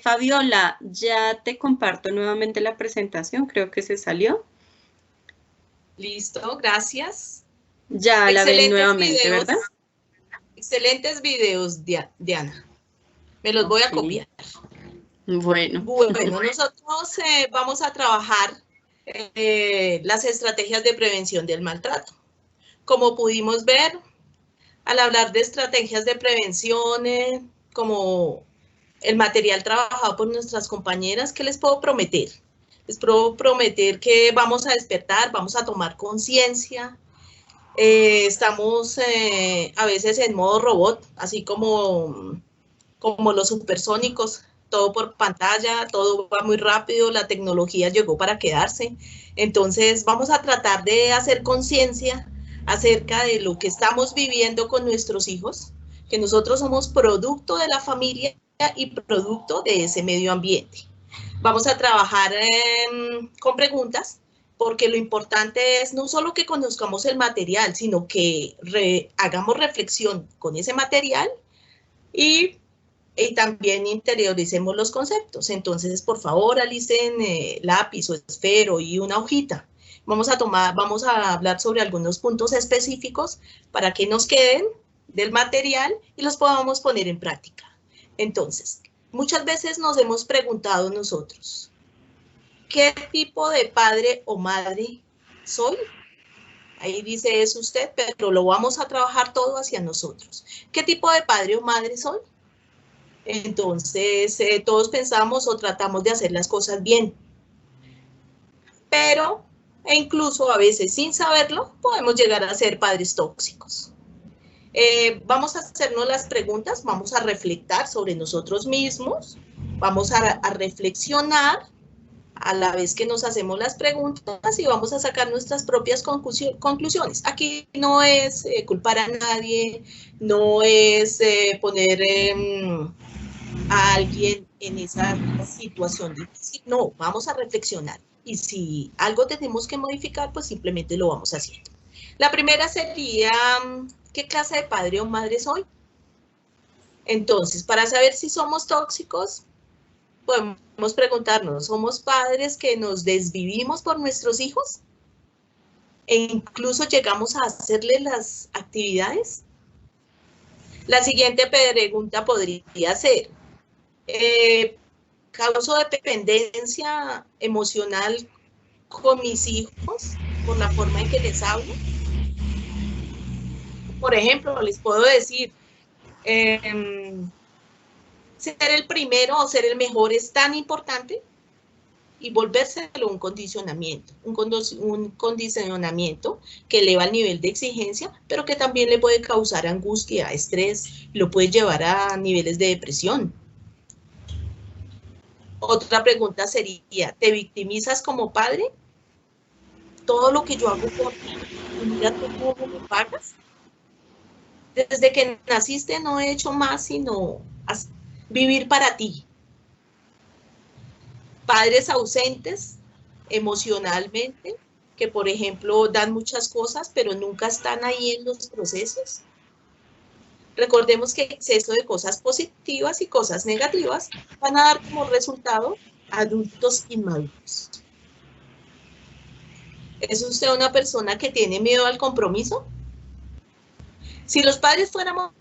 [SPEAKER 3] Fabiola, ya te comparto nuevamente la presentación, creo que se salió.
[SPEAKER 1] Listo, gracias.
[SPEAKER 3] Ya la ven nuevamente, ¿verdad?
[SPEAKER 1] Excelentes videos, Diana. Me los voy a copiar.
[SPEAKER 3] Bueno,
[SPEAKER 1] nosotros vamos a trabajar las estrategias de prevención del maltrato. Como pudimos ver, al hablar de estrategias de prevención, como el material trabajado por nuestras compañeras, ¿qué les puedo prometer? Les puedo prometer que vamos a despertar, vamos a tomar conciencia. Estamos a veces en modo robot, así como los supersónicos, todo por pantalla, todo va muy rápido, la tecnología llegó para quedarse. Entonces vamos a tratar de hacer conciencia acerca de lo que estamos viviendo con nuestros hijos, que nosotros somos producto de la familia y producto de ese medio ambiente. Vamos a trabajar con preguntas, porque lo importante es no solo que conozcamos el material, sino que hagamos reflexión con ese material y también interioricemos los conceptos. Entonces, por favor, alicen lápiz o esfero y una hojita. Vamos a hablar sobre algunos puntos específicos para que nos queden del material y los podamos poner en práctica. Entonces, muchas veces nos hemos preguntado nosotros, ¿qué tipo de padre o madre soy? Ahí dice eso usted, pero lo vamos a trabajar todo hacia nosotros. ¿Qué tipo de padre o madre soy? Entonces, todos pensamos o tratamos de hacer las cosas bien. Pero, incluso a veces sin saberlo, podemos llegar a ser padres tóxicos. Vamos a hacernos las preguntas, vamos a reflectar sobre nosotros mismos, vamos a reflexionar a la vez que nos hacemos las preguntas y vamos a sacar nuestras propias conclusiones. Aquí no es culpar a nadie, no es poner a alguien en esa situación difícil, no, vamos a reflexionar. Y si algo tenemos que modificar, pues simplemente lo vamos haciendo. La primera sería, ¿qué clase de padre o madre soy? Entonces, para saber si somos tóxicos, podemos preguntarnos, ¿somos padres que nos desvivimos por nuestros hijos? E incluso llegamos a hacerles las actividades. La siguiente pregunta podría ser, ¿causo dependencia emocional con mis hijos por la forma en que les hablo? Por ejemplo, les puedo decir, ser el primero o ser el mejor es tan importante y volvérselo un condicionamiento que eleva el nivel de exigencia, pero que también le puede causar angustia, estrés, lo puede llevar a niveles de depresión. Otra pregunta sería, ¿te victimizas como padre? Todo lo que yo hago por ti, mira tú cómo me pagas. Desde que naciste no he hecho más sino vivir para ti. Padres ausentes emocionalmente, que por ejemplo dan muchas cosas, pero nunca están ahí en los procesos. Recordemos que exceso de cosas positivas y cosas negativas van a dar como resultado adultos inmaduros. ¿Es usted una persona que tiene miedo al compromiso? Si los padres fuéramos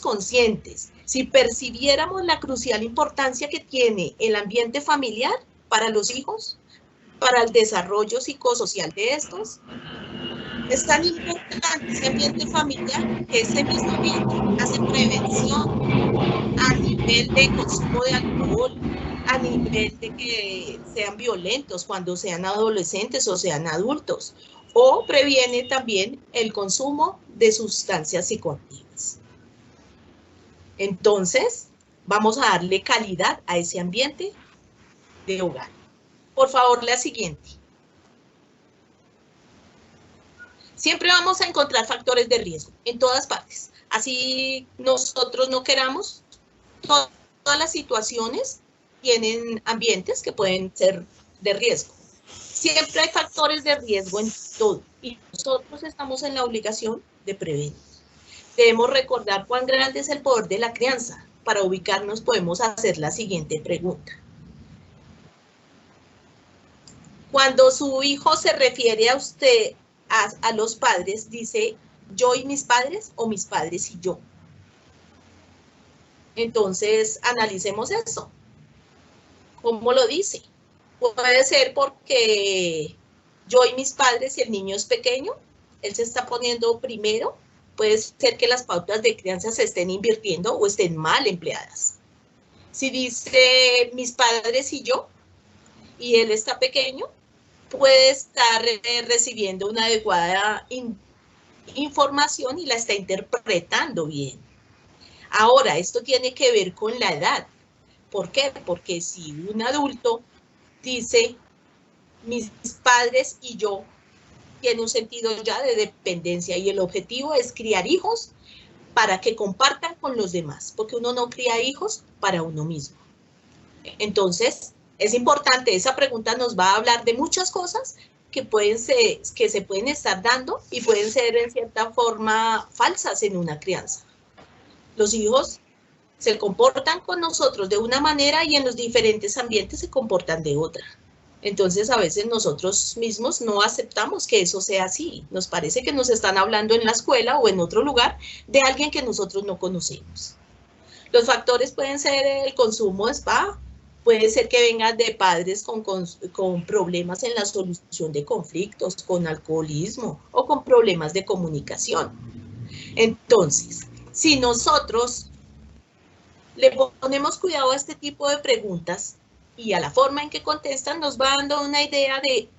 [SPEAKER 1] conscientes, si percibiéramos la crucial importancia que tiene el ambiente familiar para los hijos, para el desarrollo psicosocial de estos, es tan importante ese ambiente familiar que ese mismo ambiente hace prevención a nivel de consumo de alcohol, a nivel de que sean violentos cuando sean adolescentes o sean adultos, o previene también el consumo de sustancias psicoactivas. Entonces, vamos a darle calidad a ese ambiente de hogar. Por favor, la siguiente. Siempre vamos a encontrar factores de riesgo en todas partes. Así nosotros no queramos, todas las situaciones tienen ambientes que pueden ser de riesgo. Siempre hay factores de riesgo en todo y nosotros estamos en la obligación de prevenir. Debemos recordar cuán grande es el poder de la crianza. Para ubicarnos podemos hacer la siguiente pregunta. Cuando su hijo se refiere a usted, a los padres, dice yo y mis padres o mis padres y yo. Entonces, analicemos eso. ¿Cómo lo dice? Puede ser porque yo y mis padres, si el niño es pequeño, él se está poniendo primero. Puede ser que las pautas de crianza se estén invirtiendo o estén mal empleadas. Si dice mis padres y yo, y él está pequeño, puede estar recibiendo una adecuada información y la está interpretando bien. Ahora, esto tiene que ver con la edad. ¿Por qué? Porque si un adulto dice mis padres y yo, tiene un sentido ya de dependencia y el objetivo es criar hijos para que compartan con los demás, porque uno no cría hijos para uno mismo. Entonces, es importante, esa pregunta nos va a hablar de muchas cosas que se pueden estar dando y pueden ser en cierta forma falsas en una crianza. Los hijos se comportan con nosotros de una manera y en los diferentes ambientes se comportan de otra. Entonces, a veces nosotros mismos no aceptamos que eso sea así. Nos parece que nos están hablando en la escuela o en otro lugar de alguien que nosotros no conocemos. Los factores pueden ser el consumo de spa, puede ser que vengan de padres con problemas en la solución de conflictos, con alcoholismo o con problemas de comunicación. Entonces, si nosotros le ponemos cuidado a este tipo de preguntas, y a la forma en que contestan nos va dando una idea de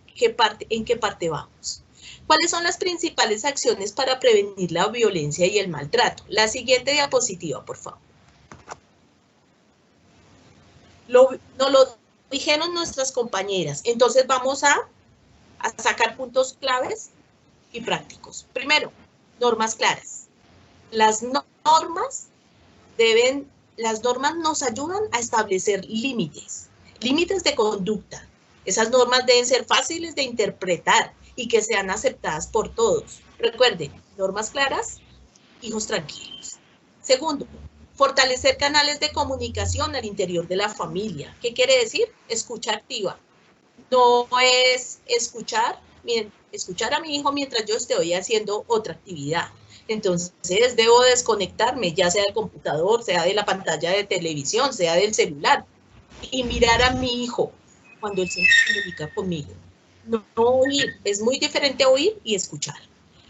[SPEAKER 1] en qué parte vamos. ¿Cuáles son las principales acciones para prevenir la violencia y el maltrato? La siguiente diapositiva, por favor. Nos lo dijeron nuestras compañeras, entonces vamos a sacar puntos claves y prácticos. Primero, normas claras. Las normas nos ayudan a establecer límites de conducta. Esas normas deben ser fáciles de interpretar y que sean aceptadas por todos. Recuerden, normas claras, hijos tranquilos. Segundo, fortalecer canales de comunicación al interior de la familia. ¿Qué quiere decir? Escucha activa. No es escuchar a mi hijo mientras yo estoy haciendo otra actividad. Entonces, debo desconectarme, ya sea del computador, sea de la pantalla de televisión, sea del celular, y mirar a mi hijo cuando él se comunica conmigo. No oír, es muy diferente oír y escuchar.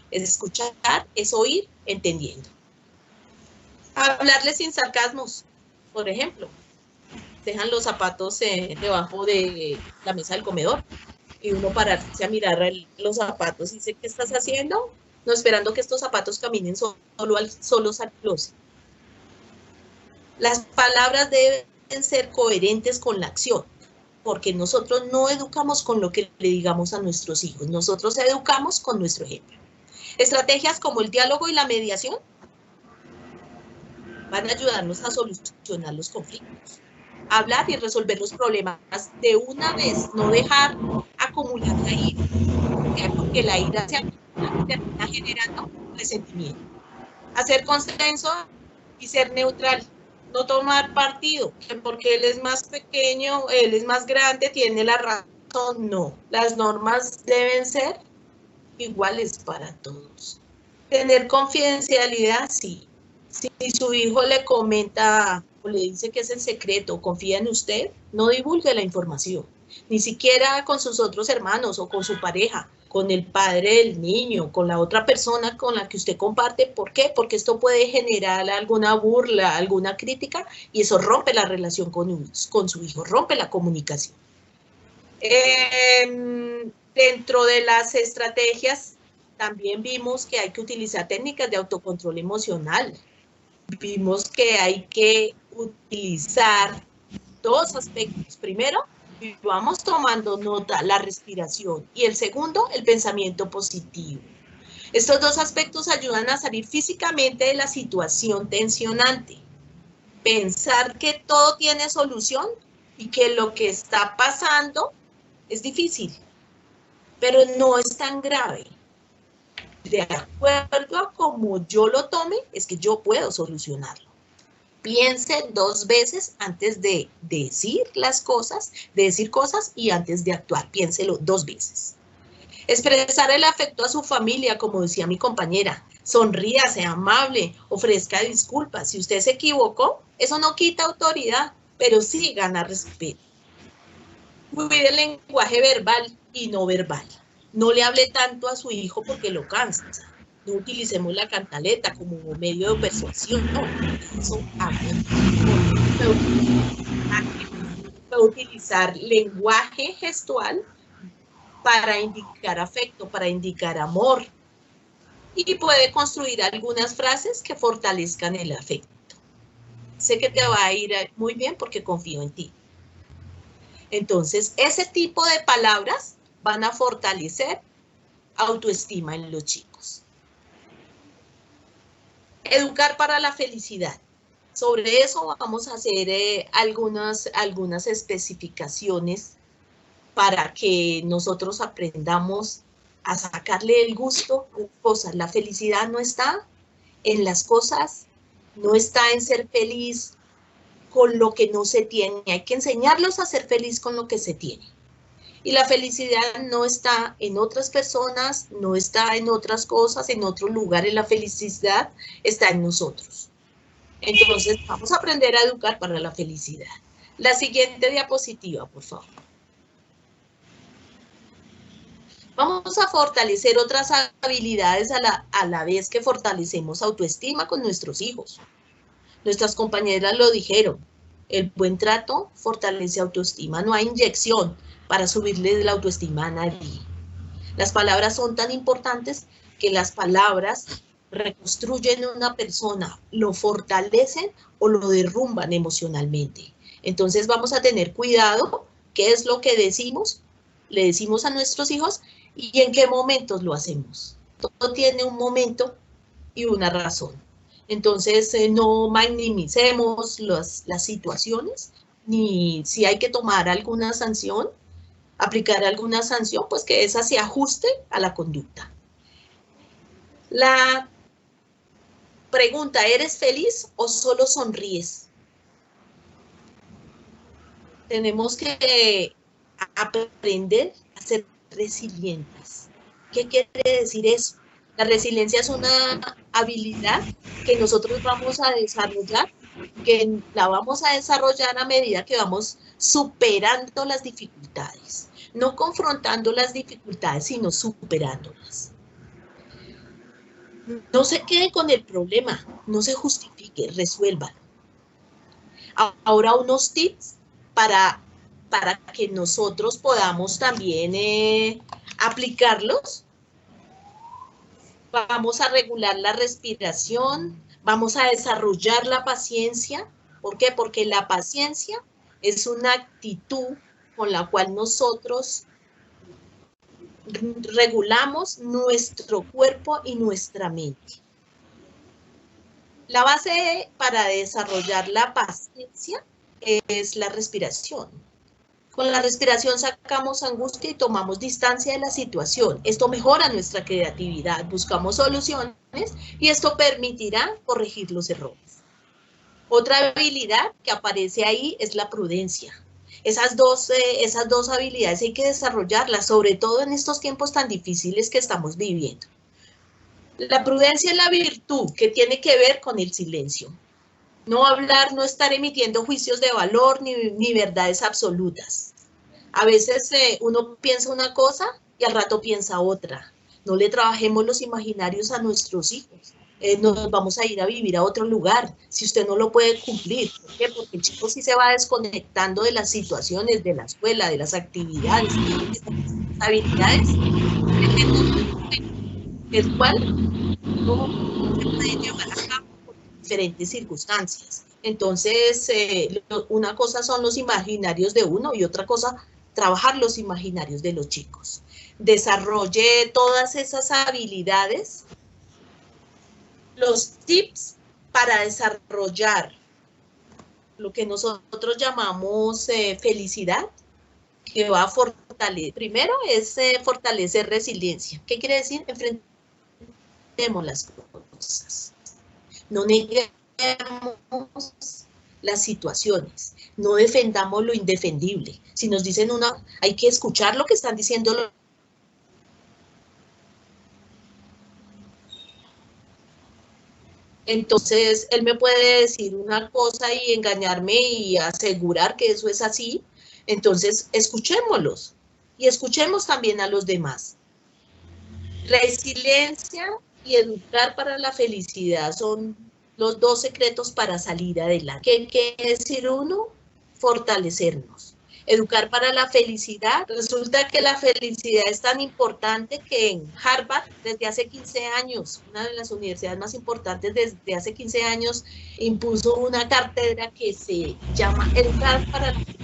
[SPEAKER 1] Escuchar es oír entendiendo. Hablarle sin sarcasmos, por ejemplo. Dejan los zapatos debajo de la mesa del comedor y uno pararse a mirar los zapatos y dice, ¿qué estás haciendo? No, esperando que estos zapatos caminen solos al closet. Las palabras deben ser coherentes con la acción, porque nosotros no educamos con lo que le digamos a nuestros hijos, nosotros educamos con nuestro ejemplo. Estrategias como el diálogo y la mediación van a ayudarnos a solucionar los conflictos, hablar y resolver los problemas de una vez, no dejar acumular la ira, porque la ira se termina generando resentimiento. Hacer consenso y ser neutral. No tomar partido, porque él es más pequeño, él es más grande, tiene la razón. No, las normas deben ser iguales para todos. Tener confidencialidad, sí. Si su hijo le comenta o le dice que es el secreto o confía en usted, no divulgue la información. Ni siquiera con sus otros hermanos o con su pareja, con el padre del niño, con la otra persona con la que usted comparte. ¿Por qué? Porque esto puede generar alguna burla, alguna crítica, y eso rompe la relación con su hijo, rompe la comunicación. Dentro de las estrategias, también vimos que hay que utilizar técnicas de autocontrol emocional. Vimos que hay que utilizar dos aspectos. Primero, vamos tomando nota, la respiración, y el segundo, el pensamiento positivo. Estos dos aspectos ayudan a salir físicamente de la situación tensionante. Pensar que todo tiene solución y que lo que está pasando es difícil. pero no es tan grave. De acuerdo a cómo yo lo tome, es que yo puedo solucionarlo. Piense 2 veces antes de decir las cosas, de decir cosas y antes de actuar. Piénselo 2 veces. Expresar el afecto a su familia, como decía mi compañera. Sonría, sea amable, ofrezca disculpas. Si usted se equivocó, eso no quita autoridad, pero sí gana respeto. Cuide el lenguaje verbal y no verbal. No le hable tanto a su hijo porque lo cansa. No utilicemos la cantaleta como medio de persuasión. Eso puede utilizar lenguaje gestual para indicar afecto, para indicar amor. Y puede construir algunas frases que fortalezcan el afecto. Sé que te va a ir muy bien porque confío en ti. Entonces, ese tipo de palabras van a fortalecer autoestima en los chicos. Educar para la felicidad. Sobre eso vamos a hacer algunas especificaciones para que nosotros aprendamos a sacarle el gusto a las cosas. La felicidad no está en las cosas, no está en ser feliz con lo que no se tiene. Hay que enseñarlos a ser feliz con lo que se tiene. Y la felicidad no está en otras personas, no está en otras cosas, en otros lugares. La felicidad está en nosotros. Entonces, vamos a aprender a educar para la felicidad. La siguiente diapositiva, por favor. Vamos a fortalecer otras habilidades a la vez que fortalecemos autoestima con nuestros hijos. Nuestras compañeras lo dijeron. El buen trato fortalece autoestima. No hay inyección para subirle la autoestima a nadie. Las palabras son tan importantes que las palabras reconstruyen a una persona, lo fortalecen o lo derrumban emocionalmente. Entonces vamos a tener cuidado qué es lo que decimos, le decimos a nuestros hijos y en qué momentos lo hacemos. Todo tiene un momento y una razón. Entonces no minimicemos las situaciones, ni si hay que tomar alguna sanción, aplicar alguna sanción, pues que esa se ajuste a la conducta. La pregunta, ¿eres feliz o solo sonríes? Tenemos que aprender a ser resilientes. ¿Qué quiere decir eso? La resiliencia es una habilidad que nosotros vamos a desarrollar, que la vamos a desarrollar a medida que vamos superando las dificultades. No confrontando las dificultades, sino superándolas. No se quede con el problema, no se justifique, resuélvalo. Ahora unos tips para que nosotros podamos también aplicarlos. Vamos a regular la respiración, vamos a desarrollar la paciencia. ¿Por qué? Porque la paciencia es una actitud con la cual nosotros regulamos nuestro cuerpo y nuestra mente. La base para desarrollar la paciencia es la respiración. Con la respiración sacamos angustia y tomamos distancia de la situación. Esto mejora nuestra creatividad, buscamos soluciones y esto permitirá corregir los errores. Otra habilidad que aparece ahí es la prudencia. Esas dos habilidades hay que desarrollarlas, sobre todo en estos tiempos tan difíciles que estamos viviendo. La prudencia es la virtud que tiene que ver con el silencio. No hablar, no estar emitiendo juicios de valor ni verdades absolutas. A veces uno piensa una cosa y al rato piensa otra. No le trabajemos los imaginarios a nuestros hijos. Nos vamos a ir a vivir a otro lugar si usted no lo puede cumplir. ¿Por qué? Porque el chico sí se va desconectando de las situaciones, de la escuela, de las actividades, de las habilidades, el cual no se puede llevar a cabo por diferentes circunstancias. Entonces, una cosa son los imaginarios de uno y otra cosa, trabajar los imaginarios de los chicos. Desarrolle todas esas habilidades. Los tips para desarrollar lo que nosotros llamamos felicidad, que va a fortalecer. Primero es fortalecer resiliencia. ¿Qué quiere decir? Enfrentemos las cosas. No neguemos las situaciones. No defendamos lo indefendible. Si nos dicen hay que escuchar lo que están diciendo. Entonces, él me puede decir una cosa y engañarme y asegurar que eso es así. Entonces, escuchémoslos y escuchemos también a los demás. Resiliencia y educar para la felicidad son los dos secretos para salir adelante. ¿Qué quiere decir uno? Fortalecernos. Educar para la felicidad. Resulta que la felicidad es tan importante que en Harvard, desde hace 15 años, una de las universidades más importantes desde hace 15 años, impuso una cátedra que se llama Educar para la Felicidad.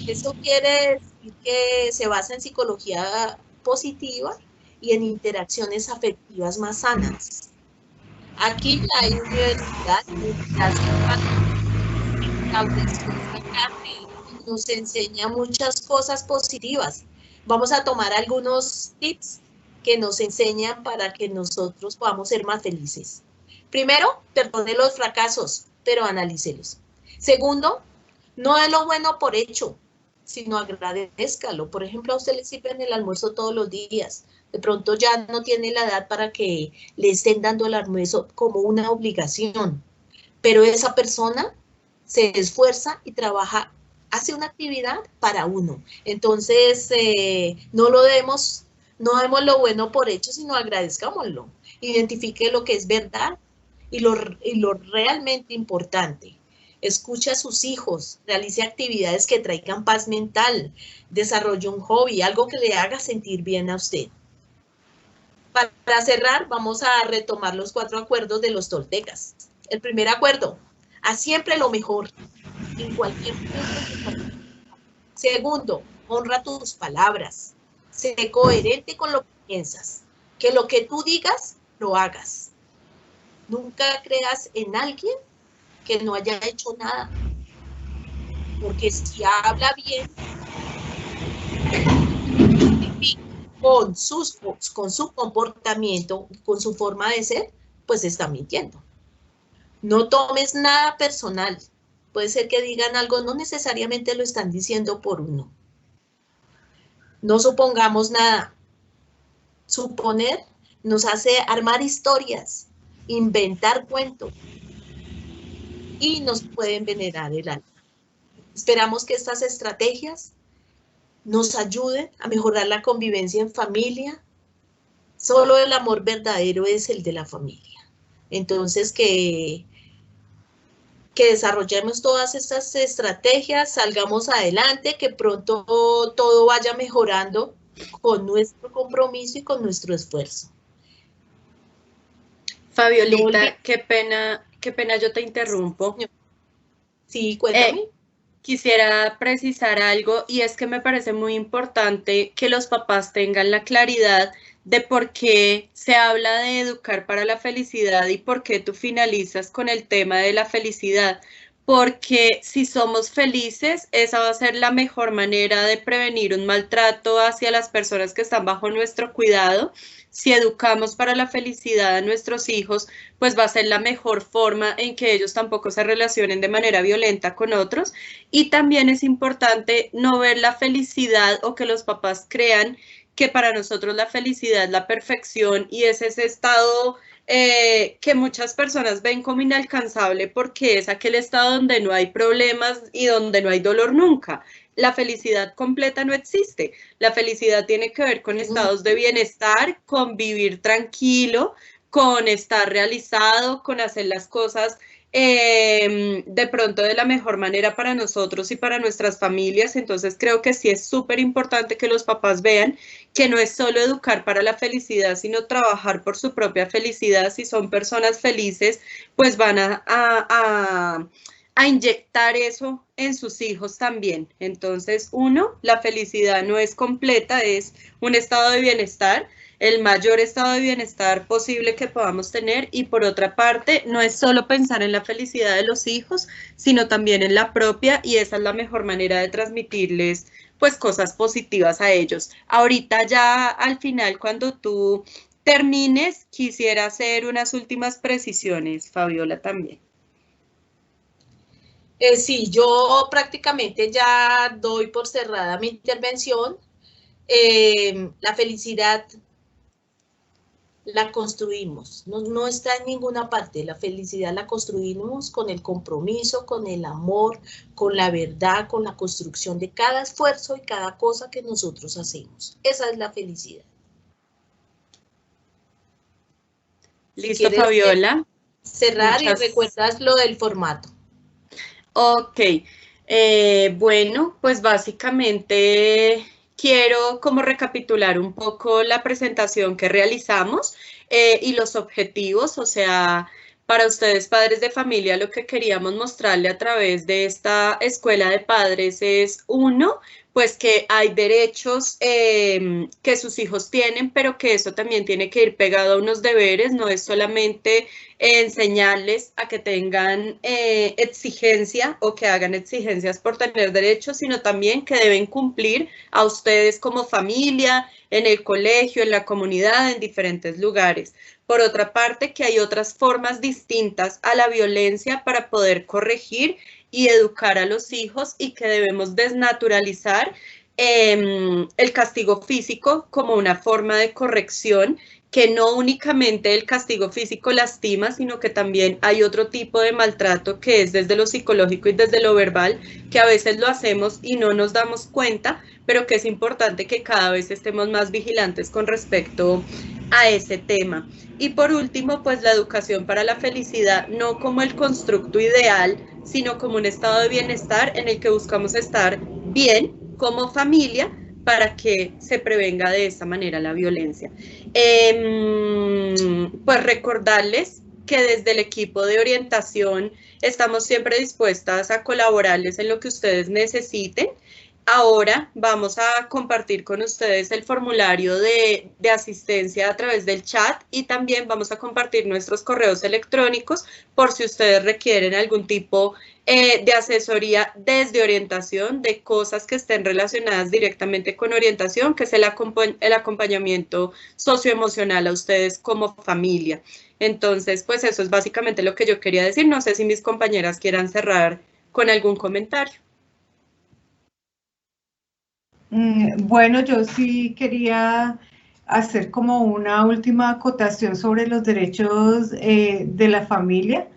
[SPEAKER 1] Eso quiere decir que se basa en psicología positiva y en interacciones afectivas más sanas. Aquí la universidad nos enseña muchas cosas positivas. Vamos a tomar algunos tips que nos enseñan para que nosotros podamos ser más felices. Primero, perdone los fracasos, pero analícelos. Segundo, no dé lo bueno por hecho, sino agradézcalo. Por ejemplo, a usted le sirven el almuerzo todos los días. De pronto ya no tiene la edad para que le estén dando el almuerzo como una obligación. Pero esa persona se esfuerza y trabaja, hace una actividad para uno. Entonces, no demos lo bueno por hecho, sino agradezcámoslo. Identifique lo que es verdad y lo realmente importante. Escuche a sus hijos, realice actividades que traigan paz mental, desarrolle un hobby, algo que le haga sentir bien a usted. Para cerrar, vamos a retomar los 4 acuerdos de los toltecas. El primer acuerdo, haz siempre lo mejor, en cualquier punto. Segundo, honra tus palabras. Sé coherente con lo que piensas. Que lo que tú digas, lo hagas. Nunca creas en alguien que no haya hecho nada. Porque si habla bien, con su comportamiento, con su forma de ser, pues está mintiendo. No tomes nada personal. Puede ser que digan algo, no necesariamente lo están diciendo por uno. No supongamos nada. Suponer nos hace armar historias, inventar cuentos y nos puede envenenar el alma. Esperamos que estas estrategias nos ayuden a mejorar la convivencia en familia. Solo el amor verdadero es el de la familia. Entonces, que desarrollemos todas estas estrategias, salgamos adelante, que pronto todo vaya mejorando con nuestro compromiso y con nuestro esfuerzo.
[SPEAKER 3] Fabiolita, qué pena yo te interrumpo.
[SPEAKER 1] Sí, cuéntame.
[SPEAKER 3] Quisiera precisar algo y es que me parece muy importante que los papás tengan la claridad de por qué se habla de educar para la felicidad y por qué tú finalizas con el tema de la felicidad. Porque si somos felices, esa va a ser la mejor manera de prevenir un maltrato hacia las personas que están bajo nuestro cuidado. Si educamos para la felicidad a nuestros hijos, pues va a ser la mejor forma en que ellos tampoco se relacionen de manera violenta con otros. Y también es importante no ver la felicidad o que los papás crean que para nosotros la felicidad es la perfección y es ese estado que muchas personas ven como inalcanzable porque es aquel estado donde no hay problemas y donde no hay dolor nunca. La felicidad completa no existe. La felicidad tiene que ver con estados de bienestar, con vivir tranquilo, con estar realizado, con hacer las cosas de pronto de la mejor manera para nosotros y para nuestras familias. Entonces creo que sí es súper importante que los papás vean que no es solo educar para la felicidad, sino trabajar por su propia felicidad. Si son personas felices, pues van a inyectar eso en sus hijos también. Entonces, la felicidad no es completa, es un estado de bienestar, el mayor estado de bienestar posible que podamos tener, y por otra parte, no es solo pensar en la felicidad de los hijos, sino también en la propia, y esa es la mejor manera de transmitirles pues cosas positivas a ellos. Ahorita ya al final, cuando tú termines, quisiera hacer unas últimas precisiones, Fabiola, también.
[SPEAKER 1] Sí, yo prácticamente ya doy por cerrada mi intervención. La felicidad la construimos, no está en ninguna parte. La felicidad la construimos con el compromiso, con el amor, con la verdad, con la construcción de cada esfuerzo y cada cosa que nosotros hacemos. Esa es la felicidad.
[SPEAKER 3] Listo, si Fabiola.
[SPEAKER 1] Cerrar y recuerdas lo del formato.
[SPEAKER 3] Ok, bueno, pues básicamente quiero como recapitular un poco la presentación que realizamos y los objetivos, o sea, para ustedes padres de familia lo que queríamos mostrarle a través de esta escuela de padres es uno, pues que hay derechos que sus hijos tienen, pero que eso también tiene que ir pegado a unos deberes, no es solamente enseñarles a que tengan exigencia o que hagan exigencias por tener derechos, sino también que deben cumplir a ustedes como familia, en el colegio, en la comunidad, en diferentes lugares. Por otra parte, que hay otras formas distintas a la violencia para poder corregir y educar a los hijos y que debemos desnaturalizar el castigo físico como una forma de corrección, que no únicamente el castigo físico lastima, sino que también hay otro tipo de maltrato que es desde lo psicológico y desde lo verbal, que a veces lo hacemos y no nos damos cuenta, pero que es importante que cada vez estemos más vigilantes con respecto a ese tema. Y por último, pues la educación para la felicidad, no como el constructo ideal, sino como un estado de bienestar en el que buscamos estar bien como familia para que se prevenga de esta manera la violencia. Pues recordarles que desde el equipo de orientación estamos siempre dispuestas a colaborarles en lo que ustedes necesiten. Ahora vamos a compartir con ustedes el formulario de asistencia a través del chat y también vamos a compartir nuestros correos electrónicos por si ustedes requieren algún tipo de asesoría desde orientación, de cosas que estén relacionadas directamente con orientación, que es el acompañamiento socioemocional a ustedes como familia. Entonces, pues eso es básicamente lo que yo quería decir. No sé si mis compañeras quieran cerrar con algún comentario.
[SPEAKER 2] Bueno, yo sí quería hacer como una última acotación sobre los derechos de la familia,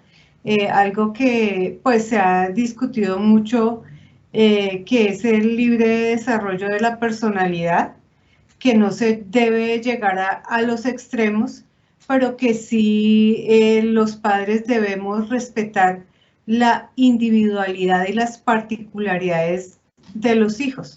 [SPEAKER 2] algo que pues se ha discutido mucho, que es el libre desarrollo de la personalidad, que no se debe llegar a los extremos, pero que sí los padres debemos respetar la individualidad y las particularidades de los hijos.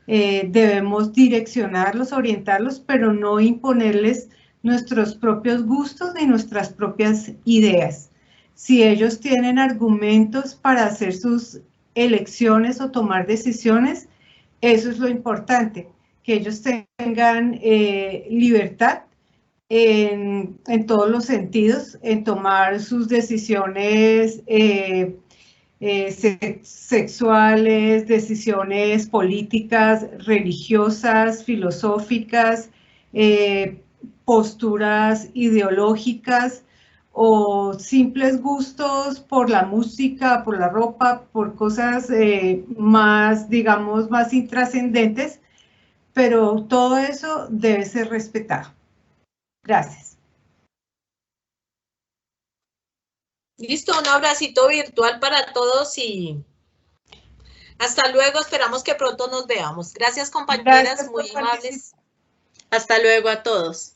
[SPEAKER 2] Debemos direccionarlos, orientarlos, pero no imponerles nuestros propios gustos ni nuestras propias ideas. Si ellos tienen argumentos para hacer sus elecciones o tomar decisiones, eso es lo importante, que ellos tengan libertad en todos los sentidos, en tomar sus decisiones sexuales, decisiones políticas, religiosas, filosóficas, posturas ideológicas o simples gustos por la música, por la ropa, por cosas más, digamos, más intrascendentes, pero todo eso debe ser respetado. Gracias.
[SPEAKER 1] Listo, un abracito virtual para todos y hasta luego. Esperamos que pronto nos veamos. Gracias, compañeras, muy amables.
[SPEAKER 3] Hasta luego a todos.